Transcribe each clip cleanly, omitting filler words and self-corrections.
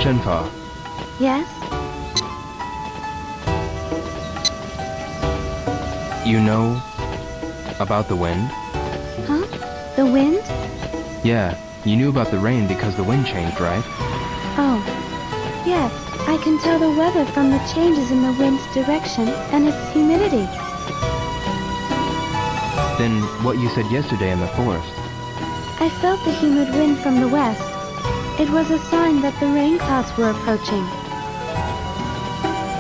Shenfa, Yes? you know about the wind? Huh? The wind? Yeah, you knew about the rain because the wind changed, right? Oh. Yes, I can tell the weather from the changes in the wind's direction and its humidity. Then what you said yesterday in the forest? I felt the humid wind from the west. It was a sign that the rain clouds were approaching.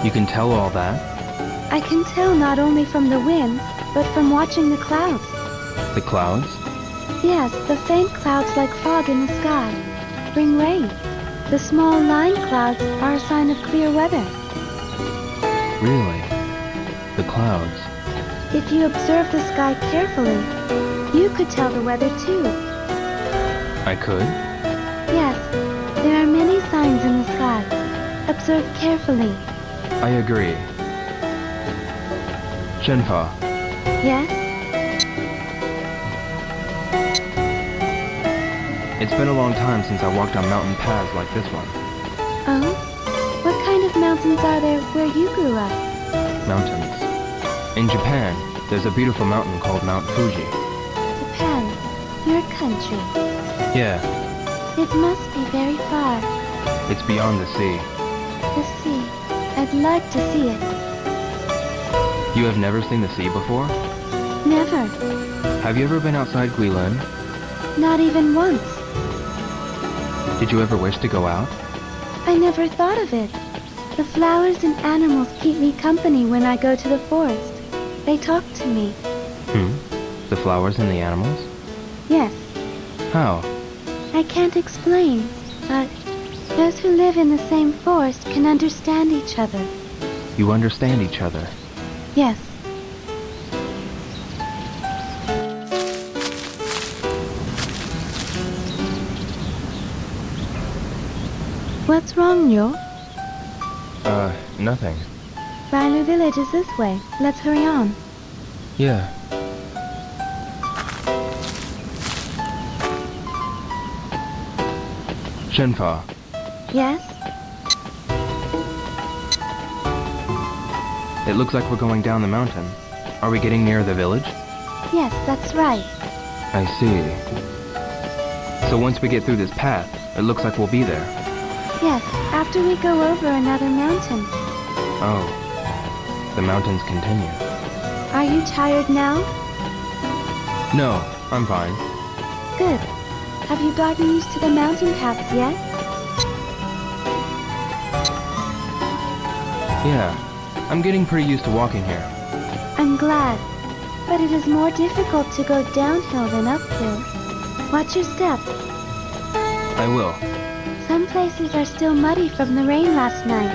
You can tell all that? I can tell not only from the wind, but from watching the clouds. The clouds? Yes, the faint clouds like fog in the sky bring rain. The small line clouds are a sign of clear weather. Really? The clouds. If you observe the sky carefully, you could tell the weather too. I could? Yes, there are many signs in the sky. Observe carefully. I agree. Shenfa, Yes? it's been a long time since I walked on mountain paths like this one. Oh? What kind of mountains are there where you grew up? Mountains. In Japan, there's a beautiful mountain called Mount Fuji. Japan, your country. Yeah, It must be very far. it's beyond the sea. The sea. I'd like to see it. You have never seen the sea before? Never. Have you ever been outside Guilin? Not even once. Did you ever wish to go out? I never thought of it. The flowers and animals keep me company when I go to the forest. They talk to me. The flowers and the animals? Yes, How? I can't explain, but those who live in the same forest can understand each other. You understand each other. Yes. What's wrong, Nyo? Nothing. Railu village is this way. Let's hurry on. Yeah. Shenfa, Yes? it looks like we're going down the mountain. Are we getting near the village? Yes, that's right. I see. So once we get through this path, it looks like we'll be there. Yes, after we go over another mountain. Oh. The mountains continue. Are you tired now? No, I'm fine. Good. Have you gotten used to the mountain paths yet? Yeah, I'm getting pretty used to walking here. I'm glad. But it is more difficult to go downhill than uphill. Watch your step. I will. Some places are still muddy from the rain last night.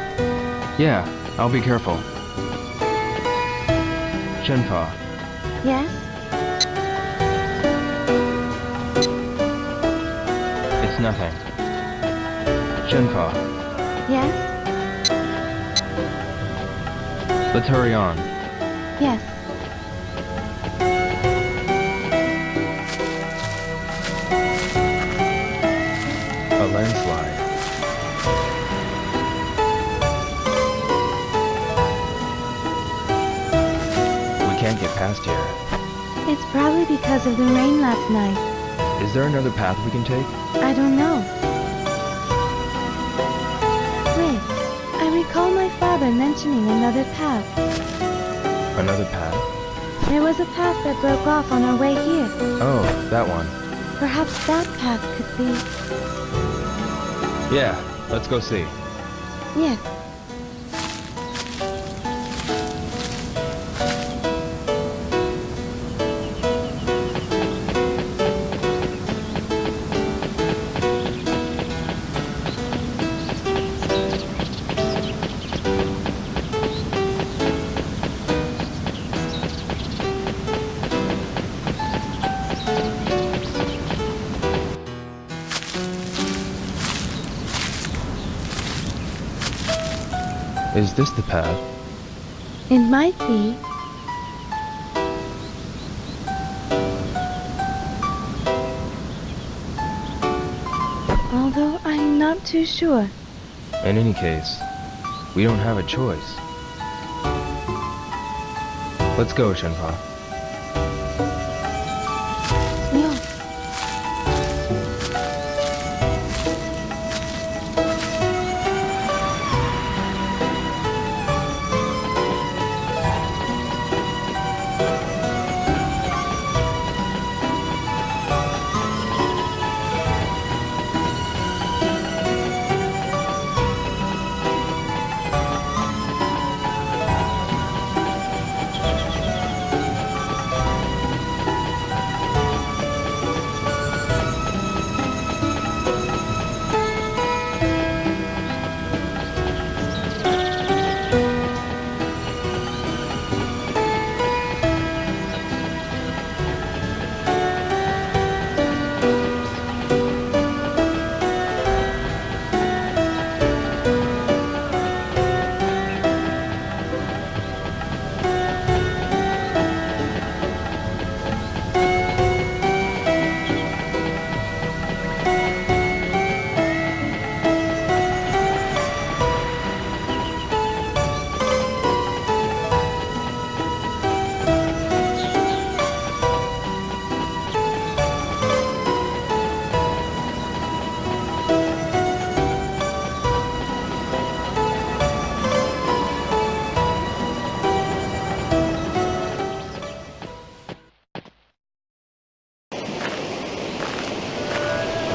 Yeah, I'll be careful. Shenfa, Yes? it's nothing. Shenfa, Yes? let's hurry on. Yes. A landslide. We can't get past here. It's probably because of the rain last night. Is there another path we can take? I don't know. Wait, I recall my father mentioning another path. Another path? There was a path that broke off on our way here. Oh, that one. Perhaps that path could be... Yeah, let's go see. Yes. Is this the path? It might be. Although I'm not too sure. In any case, we don't have a choice. Let's go, Shenpa. Yo.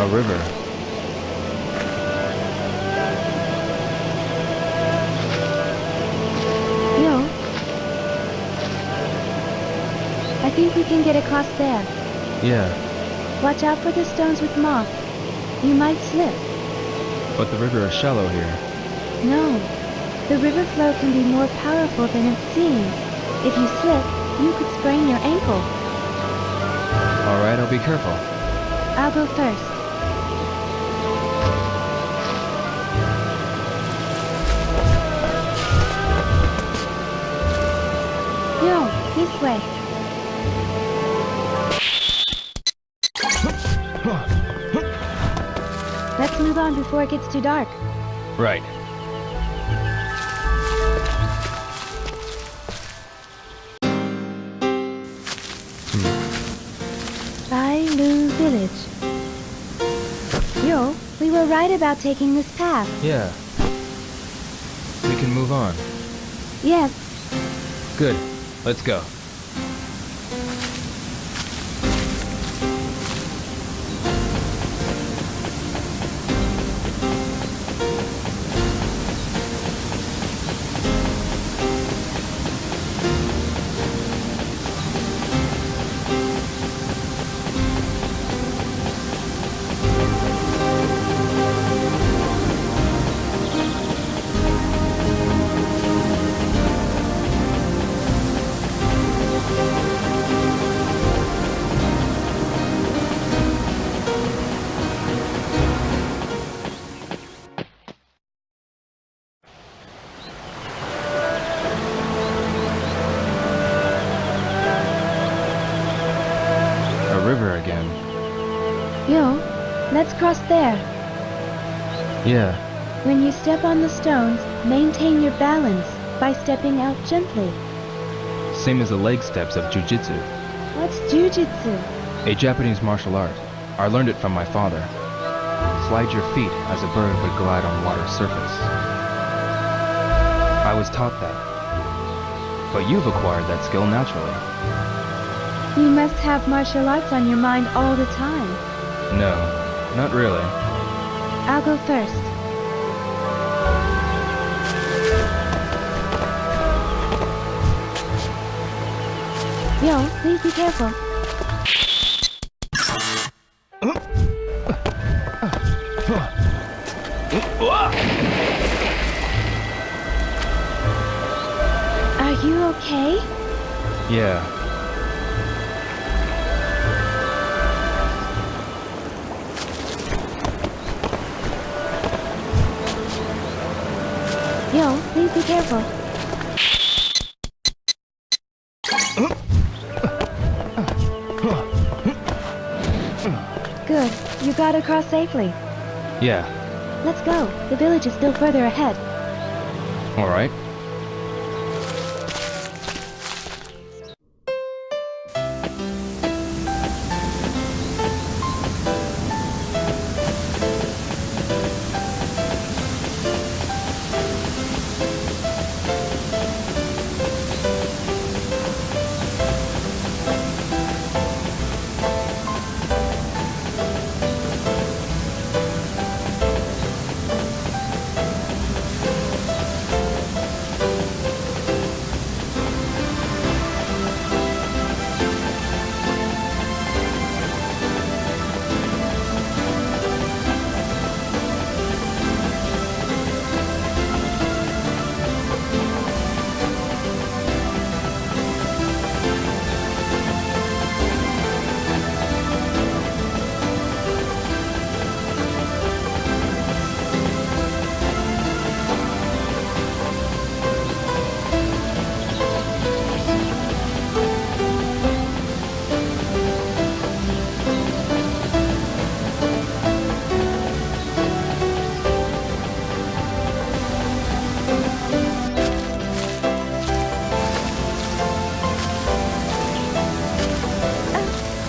A river. Yo. I think we can get across there. Yeah, Watch out for the stones with moss. You might slip. but the river is shallow here. No. The river flow can be more powerful than it seems. If you slip, you could sprain your ankle. Alright, I'll be careful. I'll go first. Yo, this way. Let's move on before it gets too dark. Right. Bailu Village. Yo, we were right about taking this path. Yeah. We can move on. Yes, Good. Let's go. River again. yo, let's cross there. Yeah, When you step on the stones, maintain your balance by stepping out gently. same as the leg steps of jujitsu, What's jujitsu? a Japanese martial art. I learned it from my father. Slide your feet as a bird would glide on water's surface. I was taught that. But you've acquired that skill naturally. You must have martial arts on your mind all the time. No, not really. I'll go first. Yo, please be careful. Are you okay? Yeah, Yo, please be careful. Good. You got across safely. yeah. Let's go. The village is still further ahead. Alright.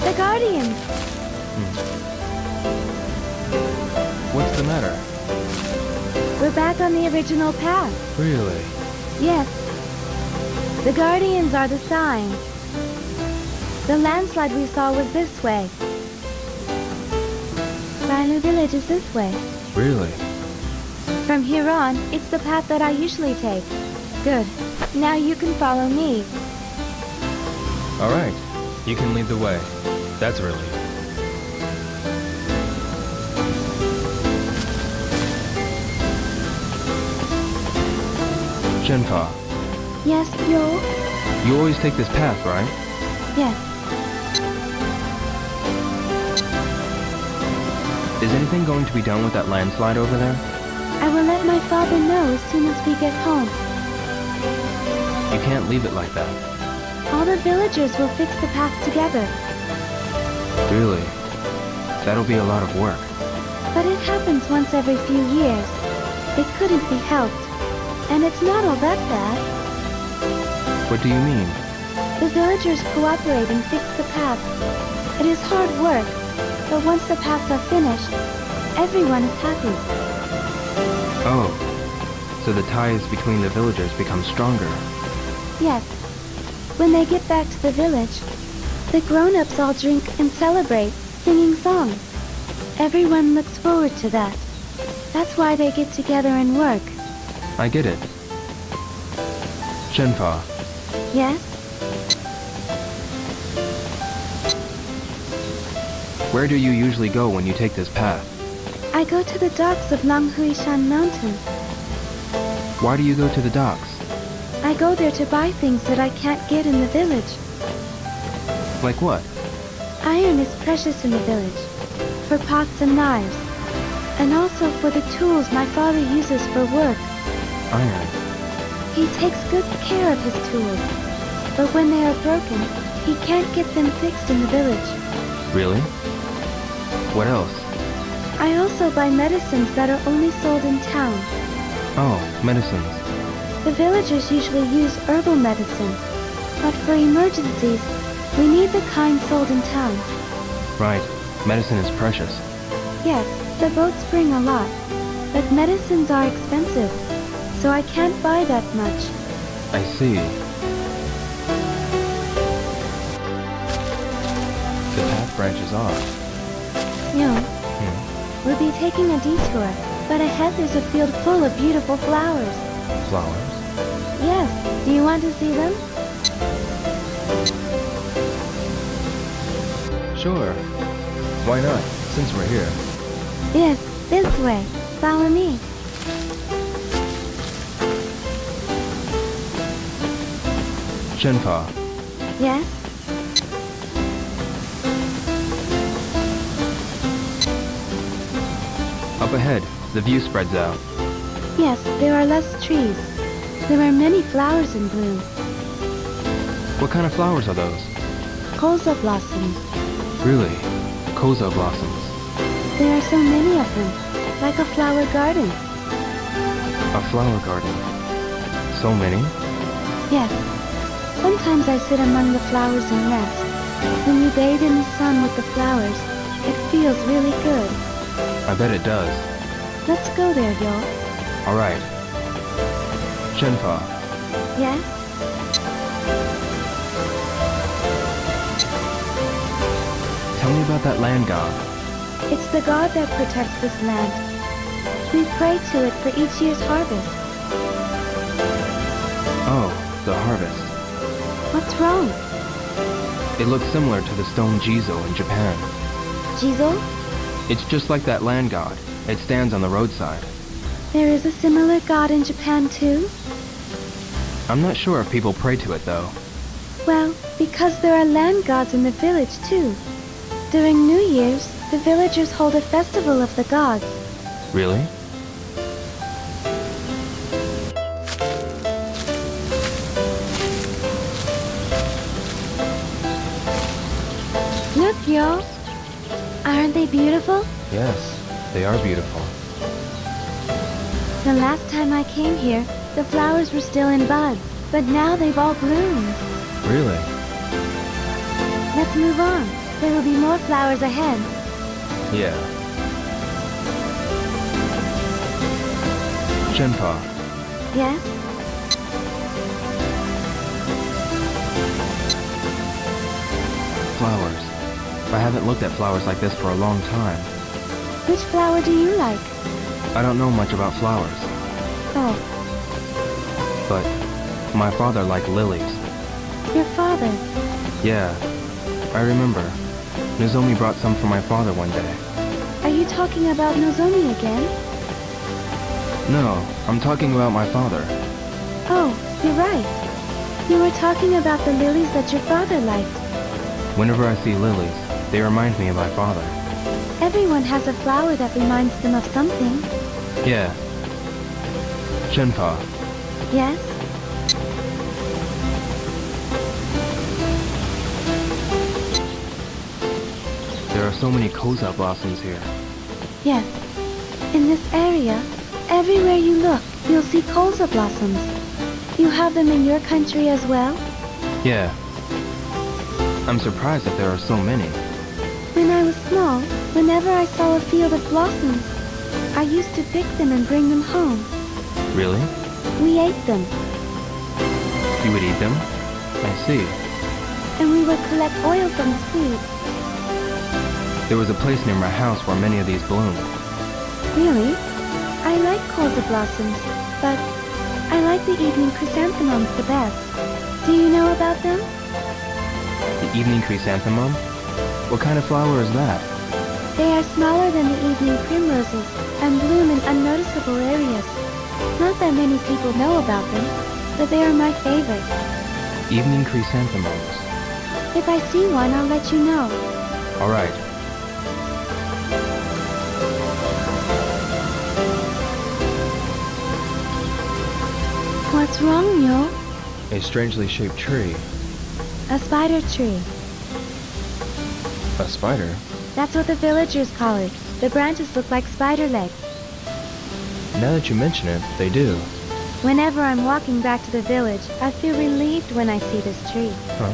The Guardians! What's the matter? We're back on the original path. Really? Yes. The Guardians are the signs. The landslide we saw was this way. Rhino Village is this way. Really? From here on, it's the path that I usually take. Good. Now you can follow me. Alright. You can lead the way. That's a relief. Shenfa, Yes, Yo? you always take this path, right? Yes. Is anything going to be done with that landslide over there? I will let my father know as soon as we get home. You can't leave it like that. All the villagers will fix the path together. Really? That'll be a lot of work. But it happens once every few years. It couldn't be helped. And it's not all that bad. What do you mean? The villagers cooperate and fix the path. It is hard work, but once the paths are finished, everyone is happy. Oh, so the ties between the villagers become stronger. Yes. When they get back to the village, the grown-ups all drink and celebrate, singing songs. Everyone looks forward to that. That's why they get together and work. I get it. Shenfa, Yes? where do you usually go when you take this path? I go to the docks of Langhuishan Mountain. Why do you go to the docks? I go there to buy things that I can't get in the village. Like what? Iron is precious in the village, for pots and knives, and also for the tools my father uses for work. Iron. He takes good care of his tools, but when they are broken, he can't get them fixed in the village. Really? What else? I also buy medicines that are only sold in town. Oh, medicines. The villagers usually use herbal medicine, but for emergencies, we need the kind sold in town. Right. Medicine is precious. Yes, the boats bring a lot, but medicines are expensive, so I can't buy that much. I see. The path branches off. We'll be taking a detour, but ahead there's a field full of beautiful flowers. Flowers? Yes, do you want to see them? Sure. Why not, since we're here? Yes, this way. Follow me. Shenfa, Yes? up ahead, the view spreads out. Yes, there are less trees. There are many flowers in bloom. What kind of flowers are those? Colza blossoms. Really? Koza blossoms. There are so many of them. like a flower garden. A flower garden. So many? Yes. Sometimes I sit among the flowers and rest. When you bathe in the sun with the flowers, it feels really good. I bet it does. Let's go there, Yo. Alright. Shenpa, Yes? tell me about that land god. It's the god that protects this land. We pray to it for each year's harvest. Oh, the harvest. What's wrong? It looks similar to the stone Jizo in Japan. Jizo? It's just like that land god. It stands on the roadside. There is a similar god in Japan too? I'm not sure if people pray to it though. Well, because there are land gods in the village too. During New Year's, the villagers hold a festival of the gods. Really? Look, Yo. Aren't they beautiful? Yes, they are beautiful. The last time I came here, the flowers were still in bud, but now they've all bloomed. Really? Let's move on. There will be more flowers ahead. Yeah. Shenpa, Yes? flowers. I haven't looked at flowers like this for a long time. Which flower do you like? I don't know much about flowers, Oh, but my father liked lilies. your father. Yeah, I remember. Nozomi brought some for my father one day. Are you talking about Nozomi again? No, I'm talking about my father. Oh, you're right. You were talking about the lilies that your father liked. Whenever I see lilies, they remind me of my father. Everyone has a flower that reminds them of something. Yeah. Shenpa, Yes? there are so many koza blossoms here. Yes. In this area, everywhere you look, you'll see koza blossoms. You have them in your country as well? Yeah. I'm surprised that there are so many. When I was small, whenever I saw a field of blossoms, I used to pick them and bring them home. Really? We ate them, You would eat them? I see. and we would collect oil from the seeds. There was a place near my house where many of these bloomed. Really? I like koza blossoms, but I like the evening chrysanthemums the best. Do you know about them? The evening chrysanthemum? What kind of flower is that? They are smaller than the evening primroses and bloom in unnoticeable areas. Not that many people know about them, but they are my favorite. Evening chrysanthemums. If I see one, I'll let you know. Alright. What's wrong, Yo? A strangely shaped tree. A spider tree. A spider? That's what the villagers call it. The branches look like spider legs. Now that you mention it, they do. Whenever I'm walking back to the village, I feel relieved when I see this tree. Huh?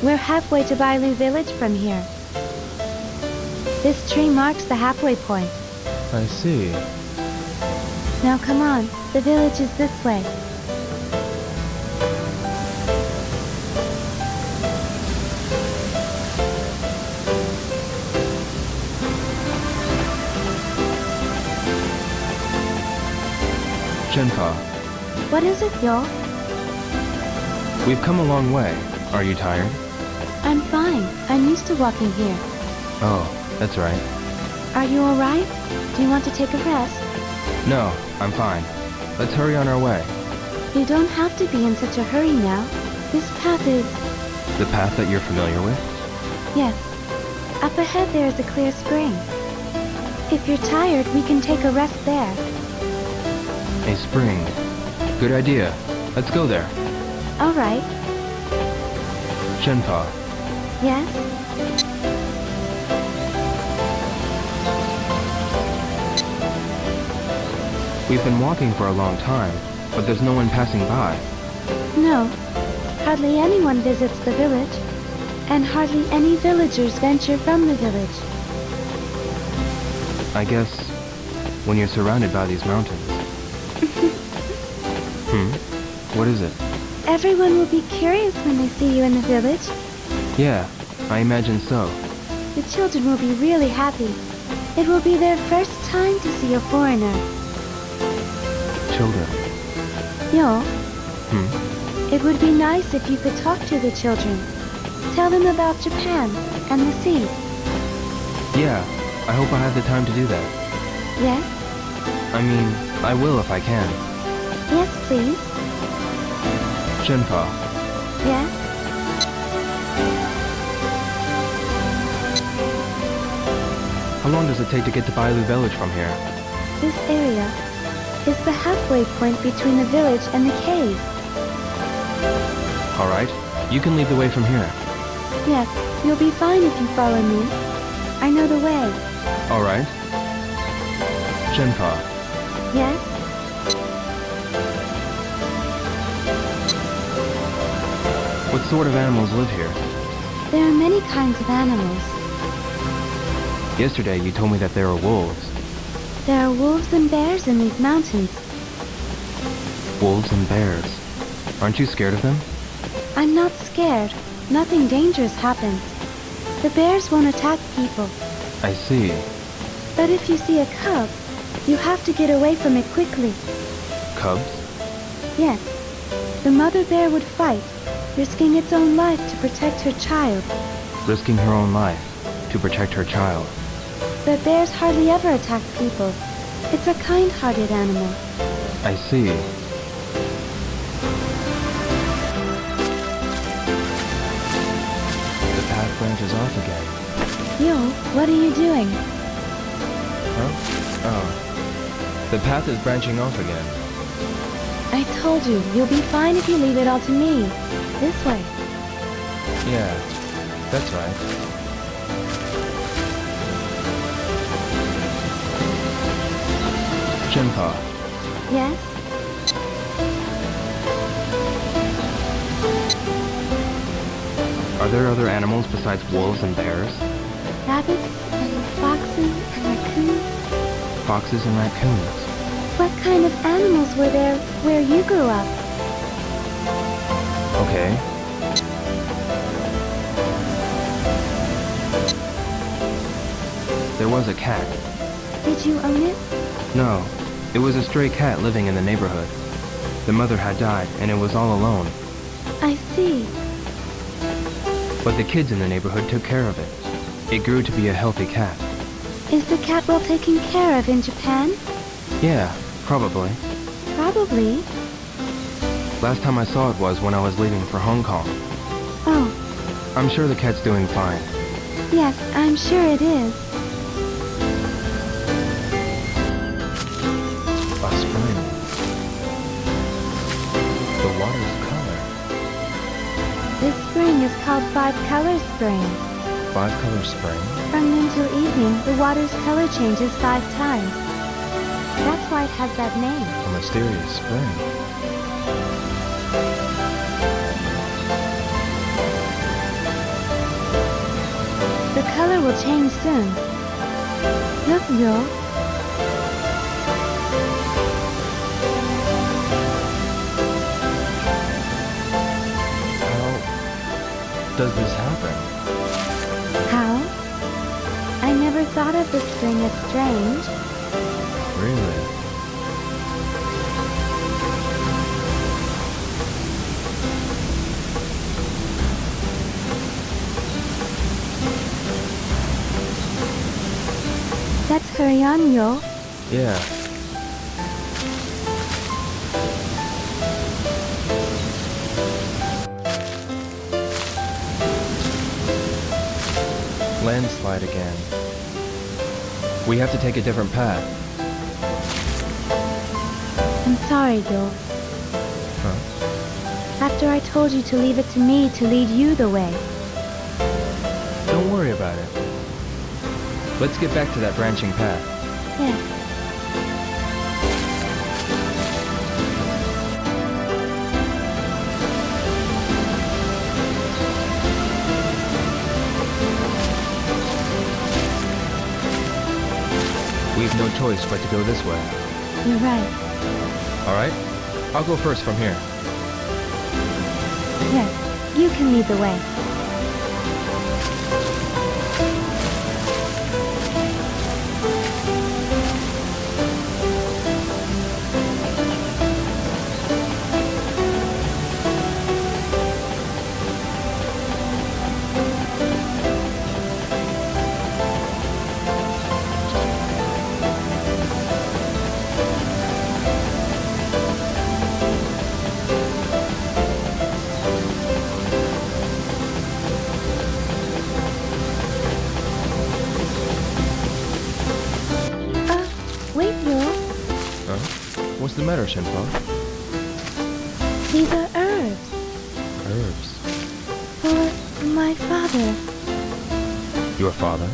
We're halfway to Bailu village from here. This tree marks the halfway point. I see. Now come on, the village is this way. Shenpa, What is it, Yo? we've come a long way. Are you tired? I'm fine. I'm used to walking here. Oh, that's right. Are you alright? Do you want to take a rest? No, I'm fine. Let's hurry on our way. You don't have to be in such a hurry now. This path is... The path that you're familiar with? Yes. Up ahead there is a clear spring. If you're tired, we can take a rest there. A spring. Good idea. Let's go there. Alright. Shenpa, Yes? We've been walking for a long time, but there's no one passing by. No, hardly anyone visits the village, and hardly any villagers venture from the village. I guess when you're surrounded by these mountains. What is it? Everyone will be curious when they see you in the village. Yeah, I imagine so. The children will be really happy. It will be their first time to see a foreigner. Children. Yo, it would be nice if you could talk to the children. Tell them about Japan and the sea. Yeah, I hope I have the time to do that. Yes? I mean, I will if I can. Yes, please. Shenpa, Yes? how long does it take to get to Bailu Village from here? This area is the halfway point between the village and the cave. Alright, you can lead the way from here. Yes, you'll be fine if you follow me. I know the way. Alright. Shenpa, Yes? what sort of animals live here? There are many kinds of animals. Yesterday you told me that there are wolves. There are wolves and bears in these mountains. Wolves and bears. Aren't you scared of them? I'm not scared. Nothing dangerous happens. The bears won't attack people. I see. But if you see a cub, you have to get away from it quickly. Cubs? Yes. The mother bear would fight, risking its own life to protect her child. Risking her own life to protect her child. But bears hardly ever attack people. It's a kind-hearted animal. I see. The path branches off again. Yo, what are you doing? Huh? Oh. The path is branching off again. I told you, you'll be fine if you leave it all to me. This way. Yeah, that's right. Shenpa, Yes? are there other animals besides wolves and bears? Rabbits and foxes and raccoons? Foxes and raccoons. What kind of animals were there where you grew up? Okay. There was a cat. Did you own it? No, it was a stray cat living in the neighborhood. The mother had died and it was all alone. I see. But the kids in the neighborhood took care of it. It grew to be a healthy cat. Is the cat well taken care of in Japan? Yeah, probably. Probably. Last time I saw it was when I was leaving for Hong Kong. Oh, I'm sure the cat's doing fine. yes, I'm sure it is. A spring. The water's color. This spring is called Five Color Spring. Five-color spring? From noon till evening, the water's color changes 5 times. That's why it has that name. A mysterious spring. The color will change soon. Look, Yo. How does this happen? How? I never thought of the spring as strange. Really? Let's hurry on, Yo. Yeah. Landslide again. We have to take a different path. I'm sorry, Yo. Huh? After I told you to leave it to me to lead you the way. Don't worry about it. Let's get back to that branching path. Yes. We've no choice but to go this way. You're right. Alright? I'll go first from here. Yes, you can lead the way. Wait, Yul. Huh? What's the matter, Shenmue? These are herbs. Herbs. For my father. Your father?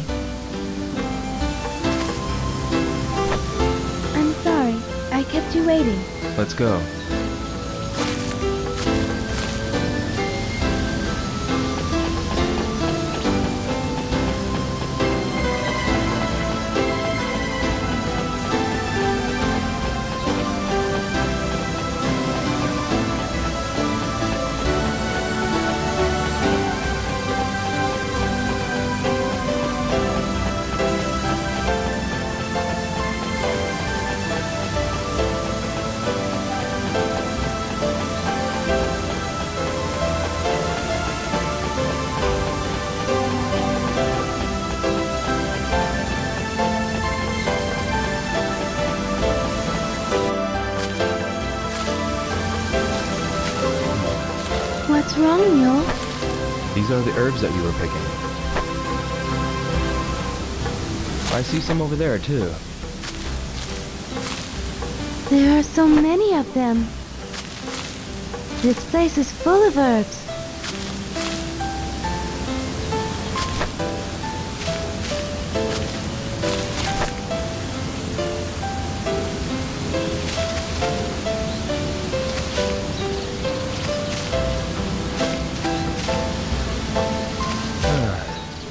I'm sorry. I kept you waiting. Let's go. What's wrong, Yul? These are the herbs that you were picking. I see some over there, too. There are so many of them. This place is full of herbs.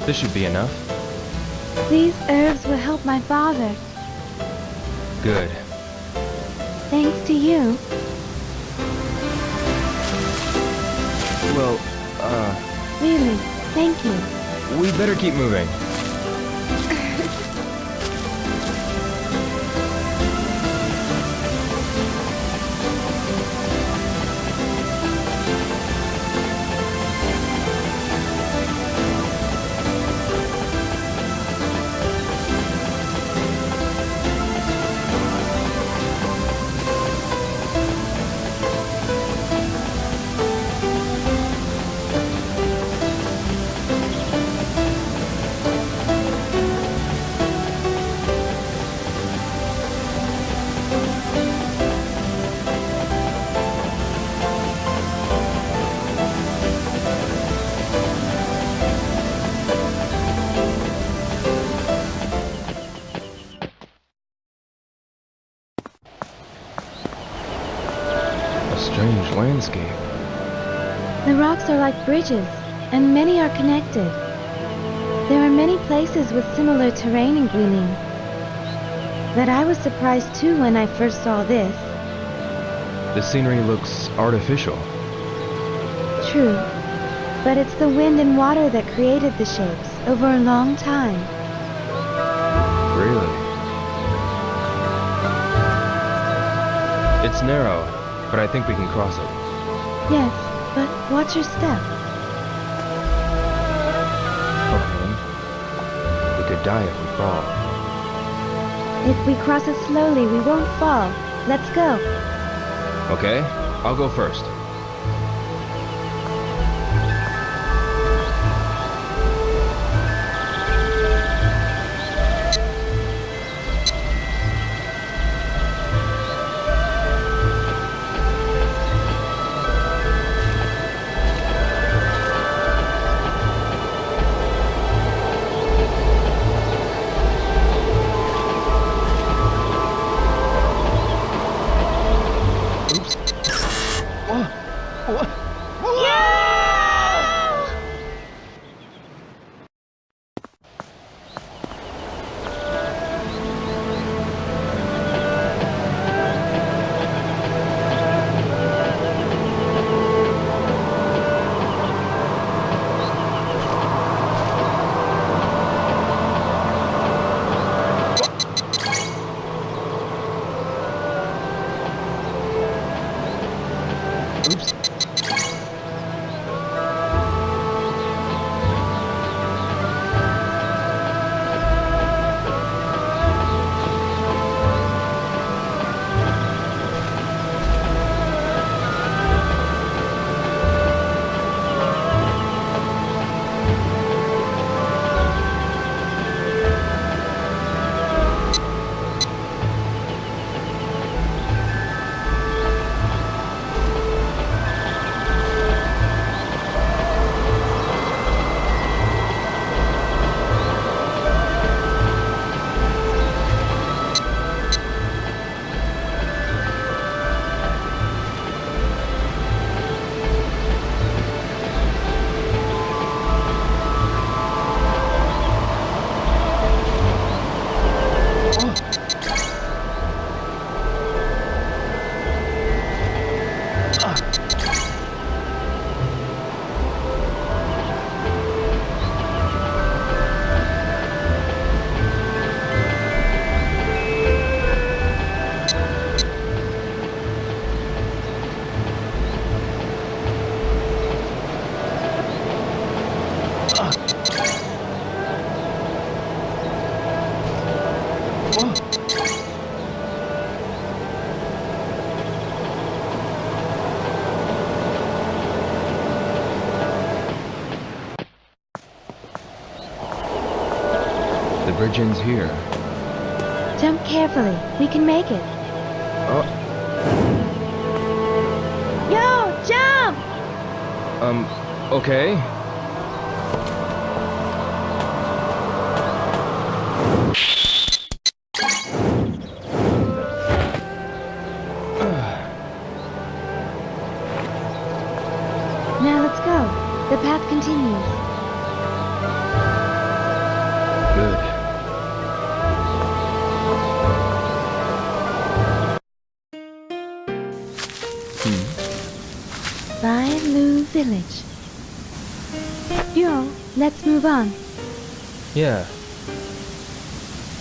This should be enough. These herbs will help my father. Good. Thanks to you. Well, Really, thank you. we better keep moving. A strange landscape. The rocks are like bridges, and many are connected. There are many places with similar terrain in Guilin. But I was surprised too when I first saw this. The scenery looks artificial. True, but it's the wind and water that created the shapes over a long time. Really? It's narrow, but I think we can cross it. Yes, but watch your step. Okay. We could die if we fall. If we cross it slowly, we won't fall. Let's go. Okay, I'll go first. Oops. Oh. The bridge ends here. Jump carefully. We can make it. Oh, Yo, jump! okay. Now let's go. The path continues. Good. Lu Village. Yo, let's move on. Yeah.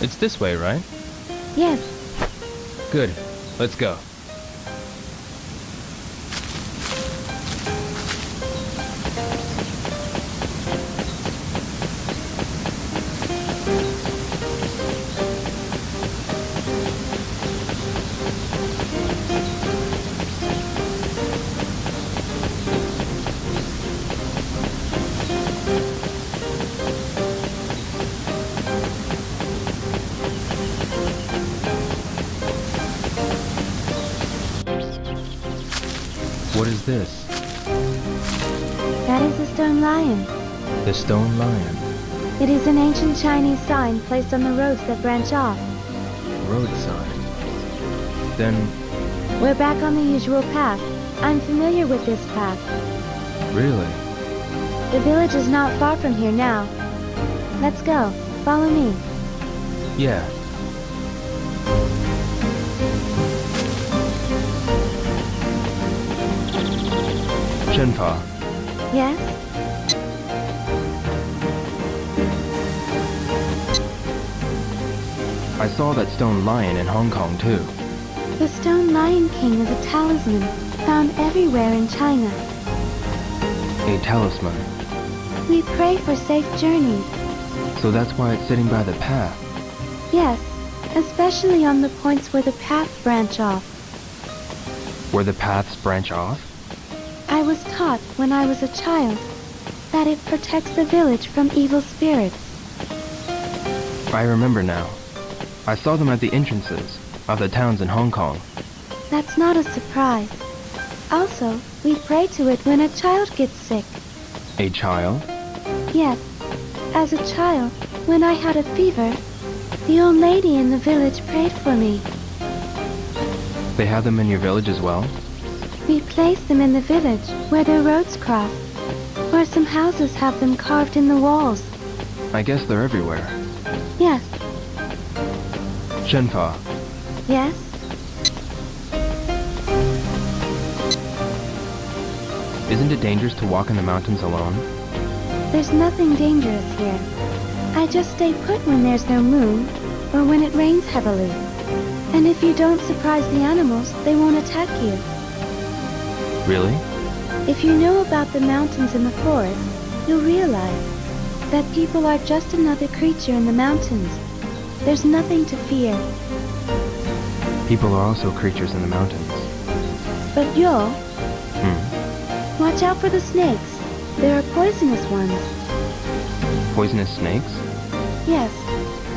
It's this way, right? Yes. Good. Let's go. What is this? That is the stone lion. The stone lion. It is an ancient Chinese sign placed on the roads that branch off. Road sign. Then, We're back on the usual path. I'm familiar with this path. really? The village is not far from here now. Let's go. Follow me. Yeah. Shenpa, Yes? I saw that stone lion in Hong Kong too. The Stone Lion King is a talisman found everywhere in China. A talisman. We pray for safe journeys. So that's why it's sitting by the path. Yes, especially on the points where the paths branch off. Where the paths branch off? I was taught when I was a child that it protects the village from evil spirits. I remember now. I saw them at the entrances of the towns in Hong Kong. That's not a surprise. Also, we pray to it when a child gets sick. A child? Yes, as a child, when I had a fever, the old lady in the village prayed for me. They have them in your village as well? We place them in the village where their roads cross, where some houses have them carved in the walls. I guess they're everywhere. Yes, Shenpa, yes? isn't it dangerous to walk in the mountains alone? There's nothing dangerous here. I just stay put when there's no moon, or when it rains heavily. And if you don't surprise the animals, they won't attack you. Really? If you know about the mountains and the forest, you'll realize that people are just another creature in the mountains. There's nothing to fear. People are also creatures in the mountains. But Yo, Hmm. watch out for the snakes. There are poisonous ones. Poisonous snakes? Yes,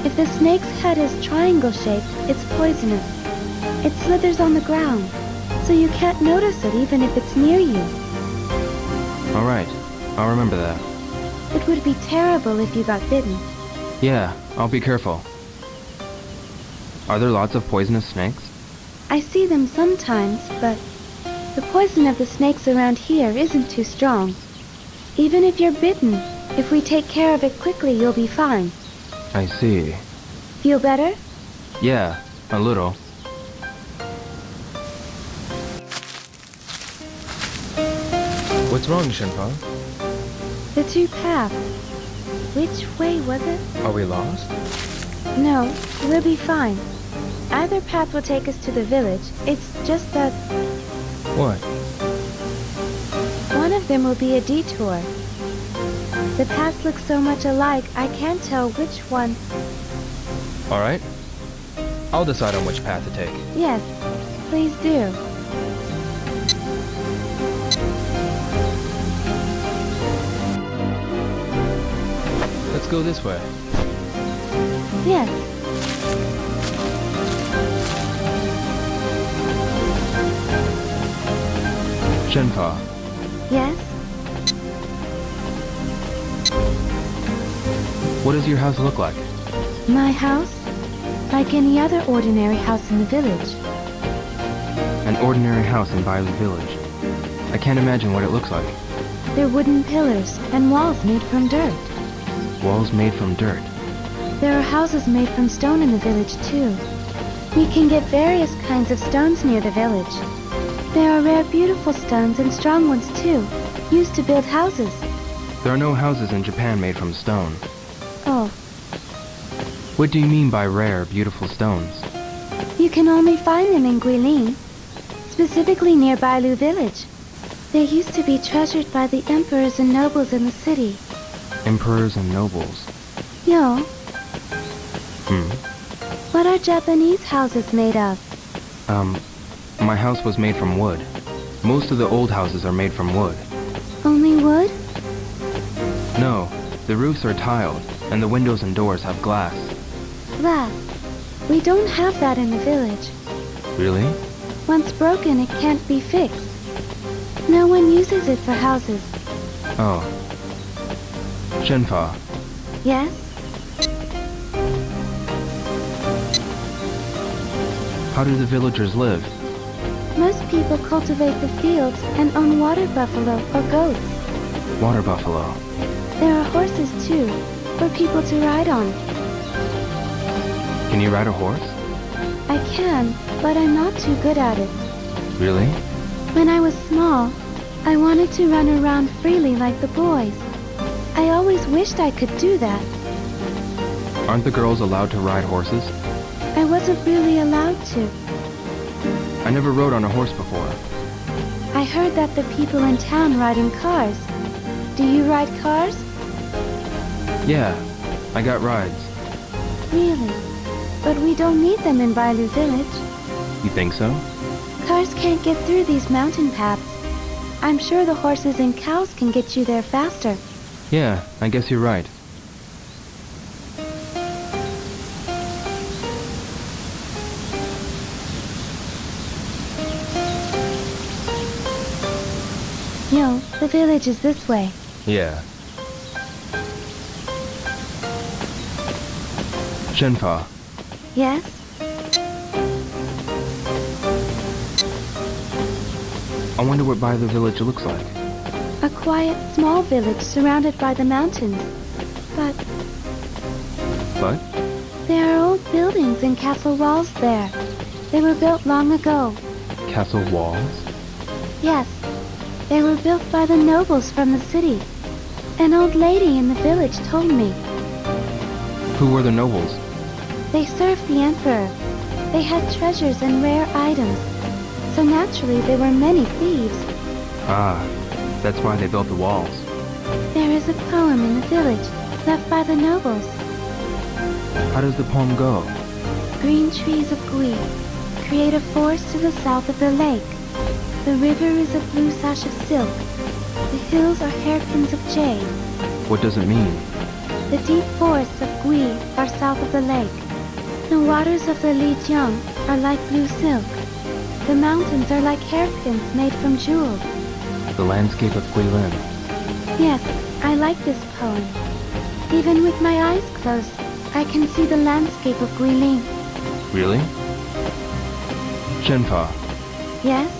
if the snake's head is triangle-shaped, it's poisonous. It slithers on the ground, so you can't notice it even if it's near you. Alright, I'll remember that. It would be terrible if you got bitten. Yeah, I'll be careful. Are there lots of poisonous snakes? I see them sometimes, but the poison of the snakes around here isn't too strong. Even if you're bitten, if we take care of it quickly, you'll be fine. I see. Feel better? Yeah, a little. What's wrong, Shenpa? The two paths. Which way was it? Are we lost? No, we'll be fine. Either path will take us to the village. It's just that What? one of them will be a detour. The paths look so much alike, I can't tell which one. Alright. I'll decide on which path to take. Yes, please do. Let's go this way. Yes. Shenfa, Yes? what does your house look like? My house? Like any other ordinary house in the village. An ordinary house in Bailu village. I can't imagine what it looks like. They're wooden pillars and walls made from dirt. Walls made from dirt. There are houses made from stone in the village too. We can get various kinds of stones near the village. There are rare beautiful stones and strong ones too, used to build houses. There are no houses in Japan made from stone. Oh, What do you mean by rare, beautiful stones? you can only find them in Guilin, specifically near Bailu village. They used to be treasured by the emperors and nobles in the city. Emperors and nobles. Yo, Hmm. what are Japanese houses made of? My house was made from wood. Most of the old houses are made from wood. Only wood? No, the roofs are tiled, and the windows and doors have glass. Glass. We don't have that in the village. Really? Once broken, it can't be fixed. No one uses it for houses. Oh. Shenfa, Yes? how do the villagers live? Most people cultivate the fields and own water buffalo or goats. Water buffalo. There are horses too, for people to ride on. Can you ride a horse? I can, but I'm not too good at it. Really? When I was small, I wanted to run around freely like the boys. I always wished I could do that. Aren't the girls allowed to ride horses? I wasn't really allowed to. I never rode on a horse before. I heard that the people in town ride in cars. Do you ride cars? Yeah, I got rides. Really? But we don't need them in Bailu village. You think so? Cars can't get through these mountain paths. I'm sure the horses and cows can get you there faster. Yeah, I guess you're right. Yo, the village is this way. Yeah. Shenfa, Yes? I wonder what Bailu village looks like. A quiet, small village surrounded by the mountains. But But? there are old buildings and castle walls there. They were built long ago. Castle walls? Yes, they were built by the nobles from the city. An old lady in the village told me. Who were the nobles? They served the emperor. They had treasures and rare items. So naturally there were many thieves. Ah, that's why they built the walls. There is a poem in the village, left by the nobles. How does the poem go? Green trees of Gui create a forest to the south of the lake. The river is a blue sash of silk. The hills are hairpins of jade. What does it mean? The deep forests of Gui are south of the lake. The waters of the Lijiang are like blue silk. The mountains are like hairpins made from jewels. The landscape of Guilin. Yes, I like this poem. Even with my eyes closed, I can see the landscape of Guilin. Really? Shenfa, Yes?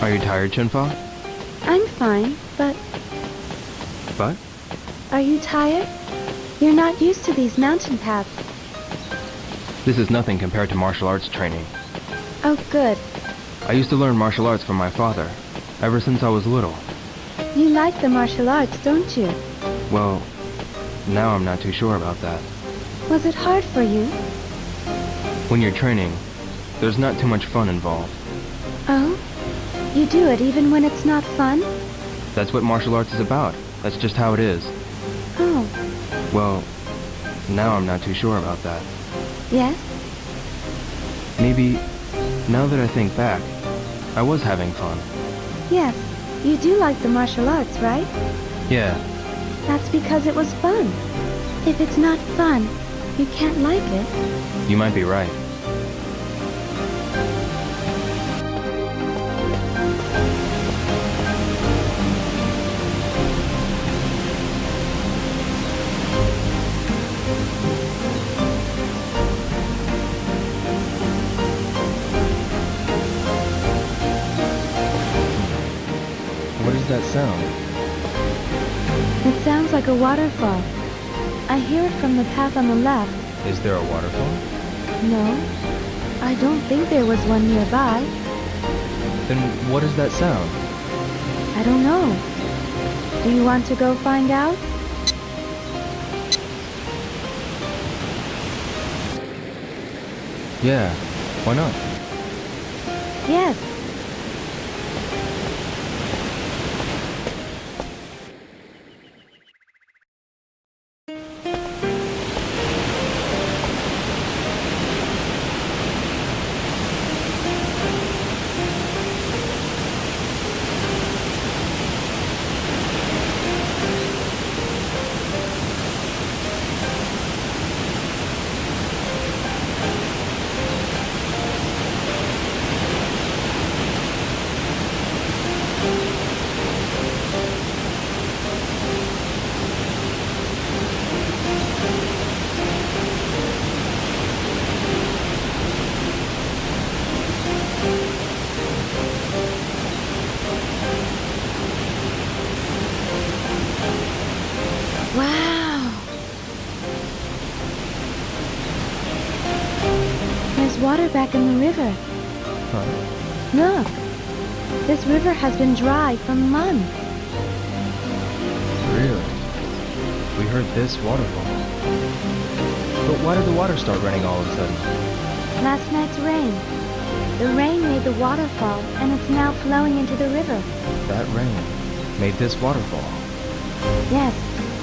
are you tired, Shenfa? I'm fine, but But? are you tired? You're not used to these mountain paths. This is nothing compared to martial arts training. Oh, good. I used to learn martial arts from my father, ever since I was little. You like the martial arts, don't you? Well, now I'm not too sure about that. Was it hard for you? When you're training, there's not too much fun involved. Oh? You do it even when it's not fun? That's what martial arts is about. That's just how it is. Oh, Well, now I'm not too sure about that. yes? Maybe, now that I think back, I was having fun. Yes. You do like the martial arts, right? Yeah, That's because it was fun. If it's not fun, you can't like it. you might be right. What is that sound? It sounds like a waterfall. I hear it from the path on the left. Is there a waterfall? No, I don't think there was one nearby. Then what is that sound? I don't know. Do you want to go find out? Yeah, why not? Yes. Wow. There's water back in the river. Huh? Look. This river has been dry for months. Really? We heard this waterfall. But why did the water start running all of a sudden? Last night's rain. The rain made the waterfall, and it's now flowing into the river. That rain made this waterfall. Yes,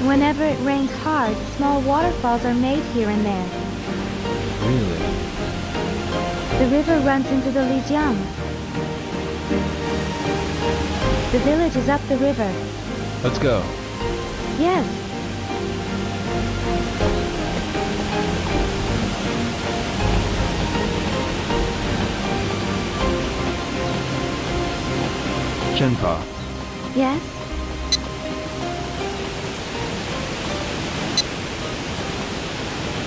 whenever it rains hard, small waterfalls are made here and there. Really? The river runs into the Lijiang. The village is up the river. Let's go. Yes. Shenpa, Yes?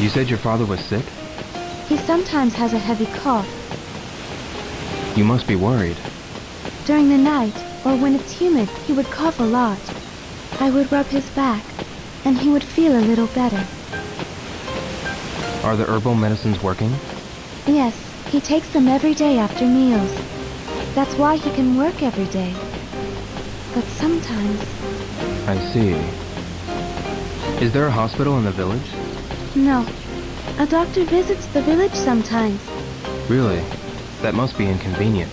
you said your father was sick? He sometimes has a heavy cough. You must be worried. During the night, or when it's humid, he would cough a lot. I would rub his back, and he would feel a little better. Are the herbal medicines working? Yes, he takes them every day after meals. That's why he can work every day. But sometimes... I see. Is there a hospital in the village? No. A doctor visits the village sometimes. Really? That must be inconvenient.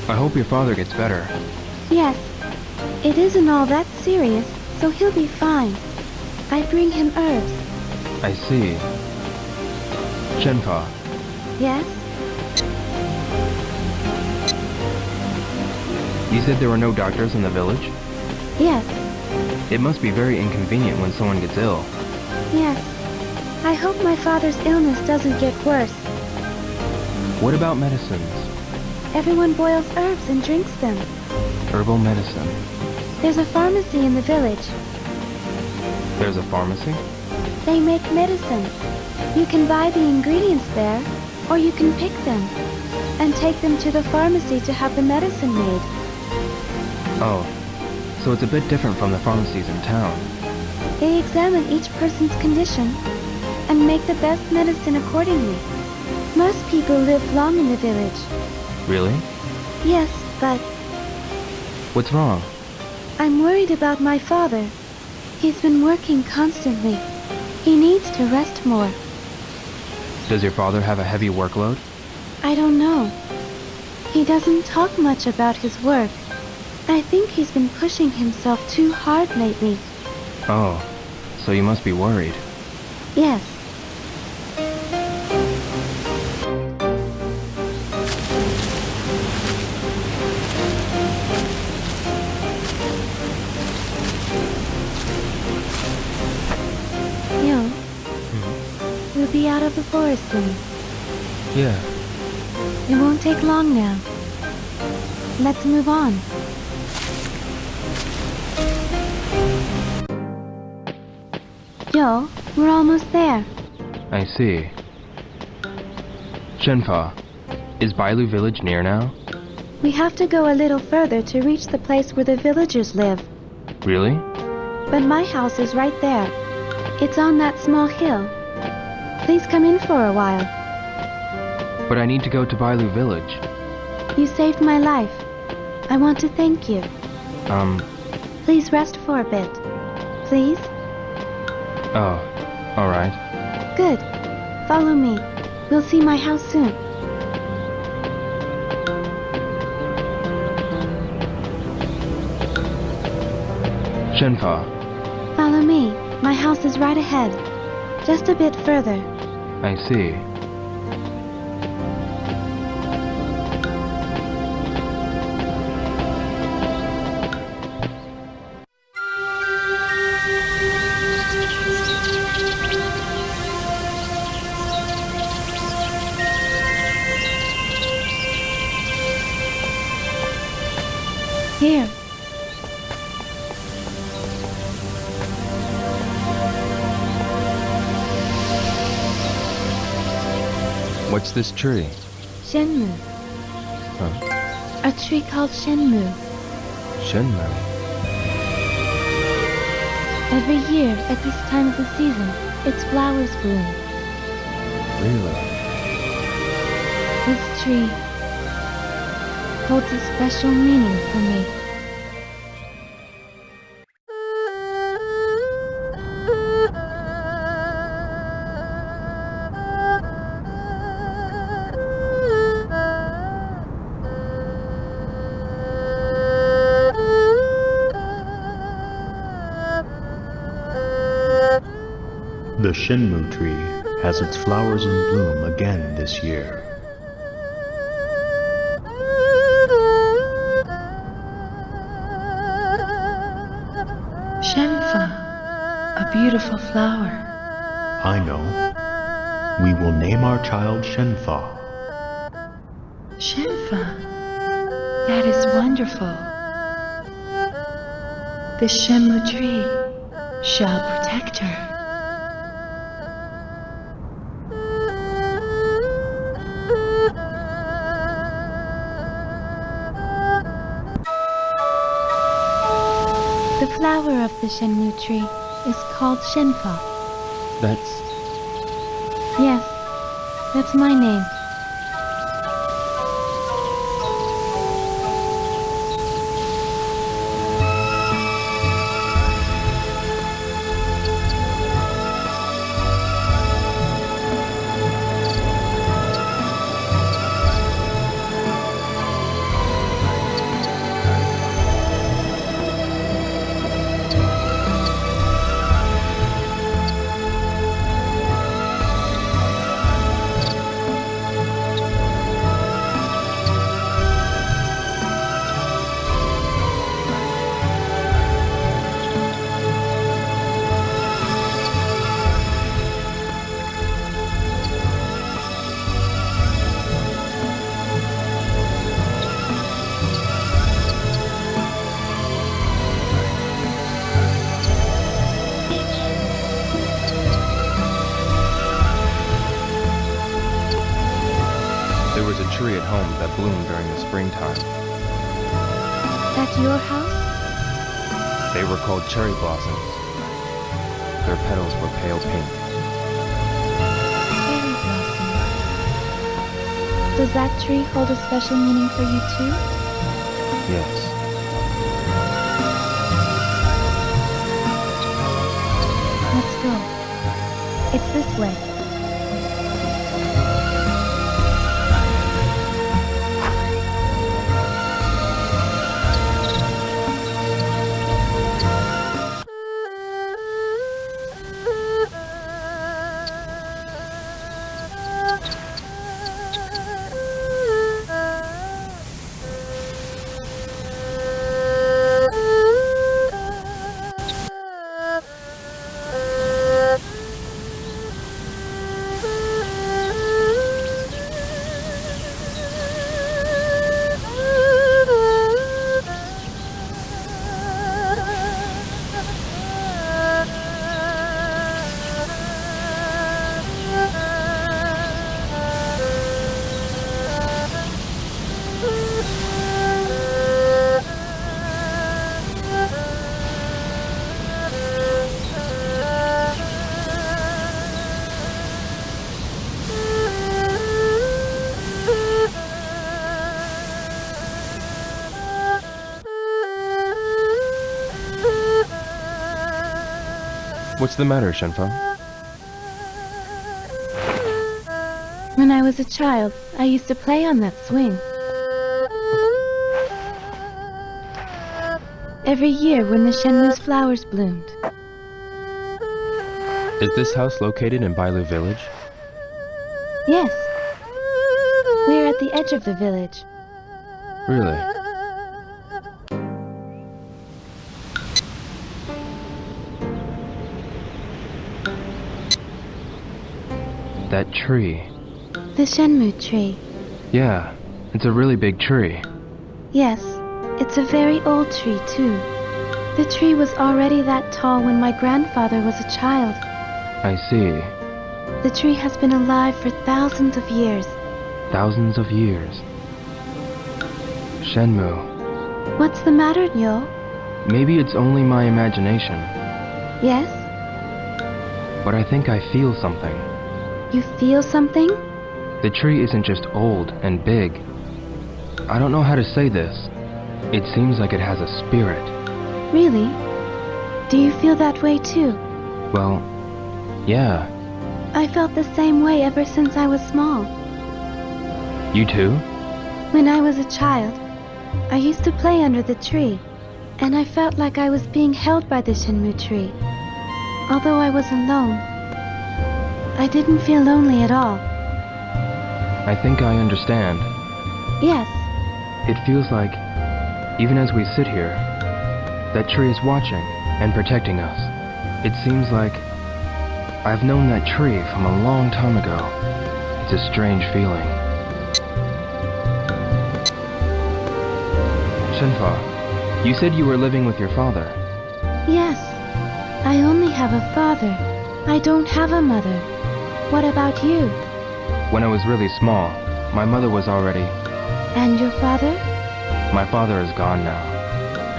I hope your father gets better. Yes. It isn't all that serious, so he'll be fine. I bring him herbs. I see. Shenpa, Yes? you said there were no doctors in the village? Yes. It must be very inconvenient when someone gets ill. Yes. I hope my father's illness doesn't get worse. What about medicines? Everyone boils herbs and drinks them. Herbal medicine. There's a pharmacy in the village. There's a pharmacy? They make medicine. You can buy the ingredients there, or you can pick them, and take them to the pharmacy to have the medicine made. Oh, so it's a bit different from the pharmacies in town. They examine each person's condition, and make the best medicine accordingly. Most people live long in the village. Really? Yes, but What's wrong? I'm worried about my father. He's been working constantly. He needs to rest more. Does your father have a heavy workload? I don't know. He doesn't talk much about his work. I think he's been pushing himself too hard lately. Oh, so you must be worried. Yes. be out of the forest soon. Yeah. It won't take long now. Let's move on. Joe, we're almost there. I see. Shenfa, is Bailu village near now? We have to go a little further to reach the place where the villagers live. Really? But my house is right there. It's on that small hill. Please come in for a while. But I need to go to Bailu village. You saved my life. I want to thank you. Please rest for a bit. Please? Oh, alright. Good. Follow me. We'll see my house soon. Shenfa, Follow me. My house is right ahead. Just a bit further. I see. Here. What's this tree? Shenmue. Huh? A tree called Shenmue. Shenmue. Every year, at this time of the season, its flowers bloom. Really? This tree holds a special meaning for me. The Shenmue tree has its flowers in bloom again this year. Shenfa, a beautiful flower. I know. We will name our child Shenfa. Shenfa, that is wonderful. The Shenmue tree shall protect her. The flower of the Shenmue tree is called Shenfa. That's... Yes, that's my name. There was a tree at home that bloomed during the springtime. At your house? They were called cherry blossoms. Their petals were pale pink. Cherry blossom. Does that tree hold a special meaning for you too? Yes. Let's go. It's this way. What's the matter, Shenfa? When I was a child, I used to play on that swing. Every year when the Shenmue's flowers bloomed. Is this house located in Bailu village? Yes. We're at the edge of the village. Really? That tree. The Shenmue tree. Yeah, it's a really big tree. Yes, it's a very old tree too. The tree was already that tall when my grandfather was a child. I see. The tree has been alive for thousands of years. Thousands of years. Shenmue. What's the matter, Ryo? Maybe it's only my imagination, Yes? but I think I feel something. You feel something? The tree isn't just old and big. I don't know how to say this. It seems like it has a spirit. Really? Do you feel that way too? Well, yeah. I felt the same way ever since I was small. You too? When I was a child, I used to play under the tree, and I felt like I was being held by the Shenmue tree. Although I was alone, I didn't feel lonely at all. I think I understand. Yes, It feels like, even as we sit here, that tree is watching and protecting us. It seems like I've known that tree from a long time ago. It's a strange feeling. Shenfa, you said you were living with your father. yes. I only have a father. I don't have a mother. What about you? When I was really small, my mother was already... And your father? My father is gone now.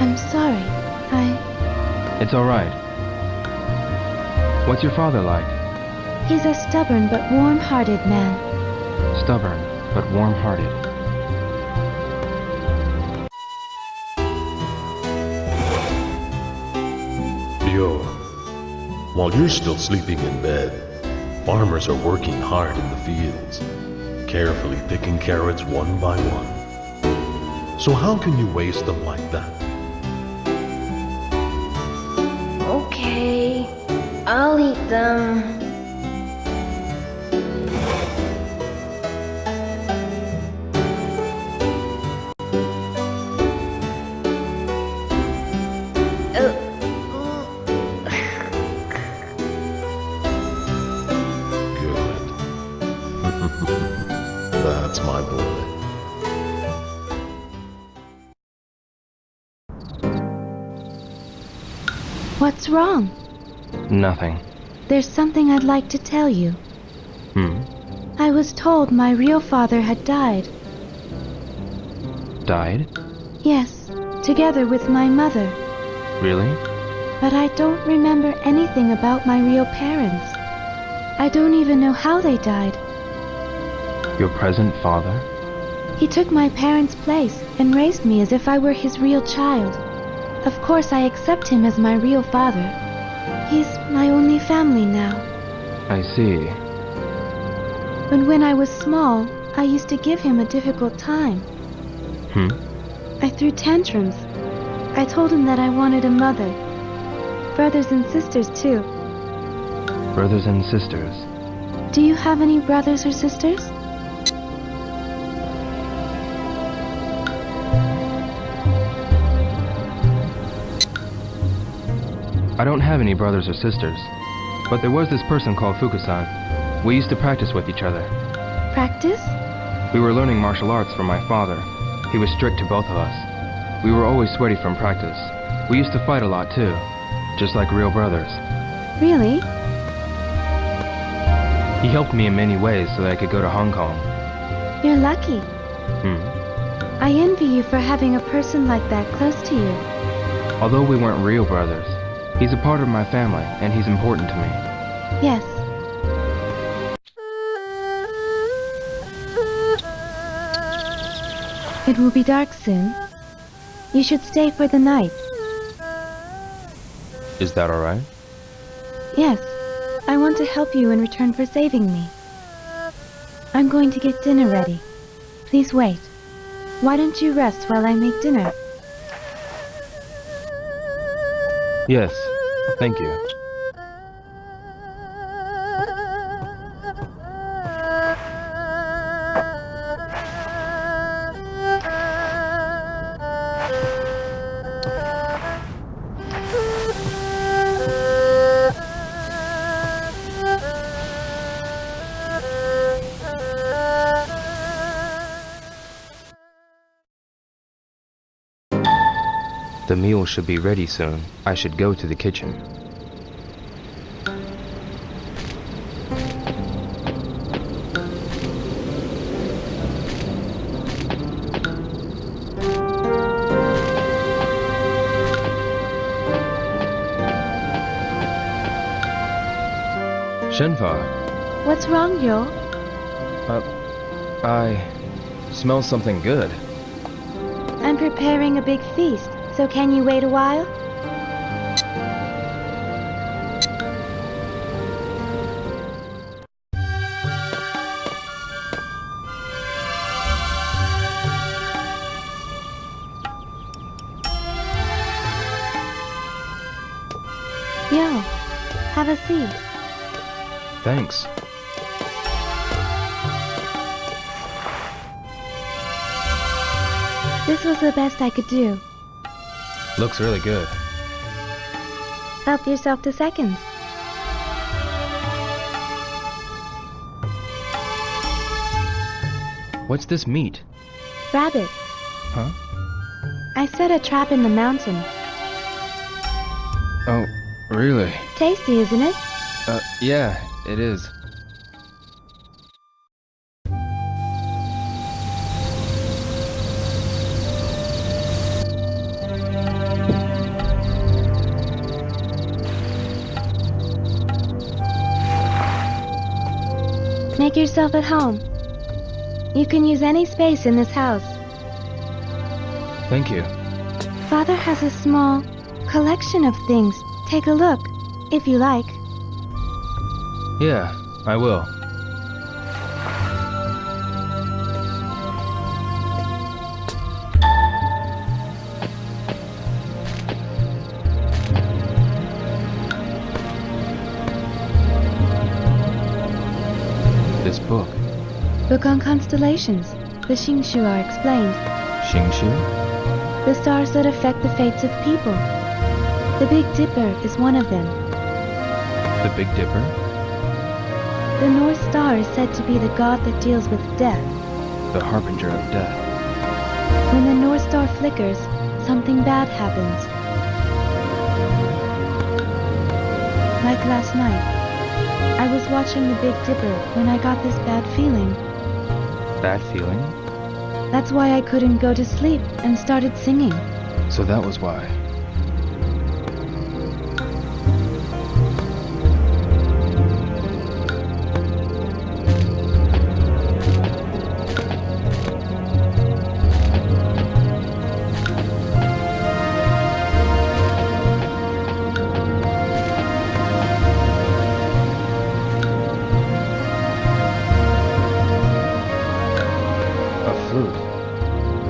I'm sorry. It's alright. What's your father like? He's a stubborn but warm-hearted man. Stubborn, but warm-hearted. Ryo, while you're still sleeping in bed, farmers are working hard in the fields, carefully picking carrots one by one. So how can you waste them like that? Okay, I'll eat them. Good. That's my boy. What's wrong? Nothing. There's something I'd like to tell you. I was told my real father had died. Died? Yes, together with my mother. Really? But I don't remember anything about my real parents. I don't even know how they died. Your present father? He took my parents' place and raised me as if I were his real child. Of course, I accept him as my real father. He's my only family now. I see. But when I was small, I used to give him a difficult time. I threw tantrums. I told him that I wanted a mother. Brothers and sisters, too. Brothers and sisters. Do you have any brothers or sisters? I don't have any brothers or sisters, but there was this person called Fukusan. We used to practice with each other. Practice? We were learning martial arts from my father. He was strict to both of us. We were always sweaty from practice. We used to fight a lot too, just like real brothers. Really? He helped me in many ways so that I could go to Hong Kong. You're lucky. I envy you for having a person like that close to you. Although we weren't real brothers, he's a part of my family and he's important to me. Yes. It will be dark soon. You should stay for the night. Is that alright? Yes, I want to help you in return for saving me. I'm going to get dinner ready. Please wait. Why don't you rest while I make dinner? Yes, thank you. The meal should be ready soon. I should go to the kitchen. Shenfa, What's wrong, Yo? I smell something good. I'm preparing a big feast, so can you wait a while? Yo, have a seat. Thanks. This was the best I could do. Looks really good. Help yourself to seconds. What's this meat? Rabbit. Huh? I set a trap in the mountain. Oh, really? Tasty, isn't it? Yeah, it is. Make yourself at home. You can use any space in this house. Thank you. Father has a small collection of things. Take a look, if you like. Yeah, I will. This book. Book on constellations. The Shingshu are explained. Shingshu? The stars that affect the fates of people. The Big Dipper is one of them. The Big Dipper? The North Star is said to be the god that deals with death. The harbinger of death. When the North Star flickers, something bad happens. Like last night. I was watching the Big Dipper when I got this bad feeling. Bad feeling? That's why I couldn't go to sleep and started singing. So that was why.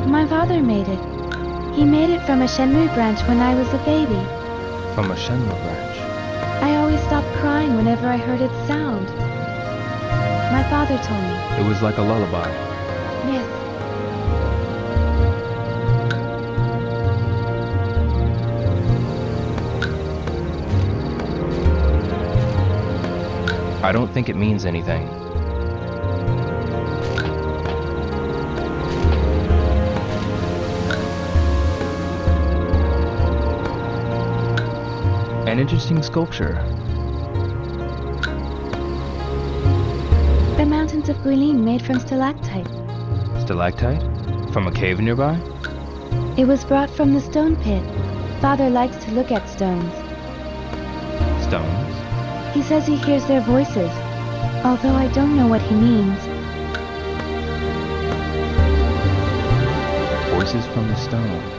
My father made it. He made it from a Shenmue branch when I was a baby. From a Shenmue branch. I always stopped crying whenever I heard its sound. My father told me. It was like a lullaby. Yes. I don't think it means anything. An interesting sculpture. The mountains of Guilin made from stalactite. Stalactite? From a cave nearby? It was brought from the stone pit. Father likes to look at stones. Stones? He says he hears their voices, although I don't know what he means. Voices from the stone.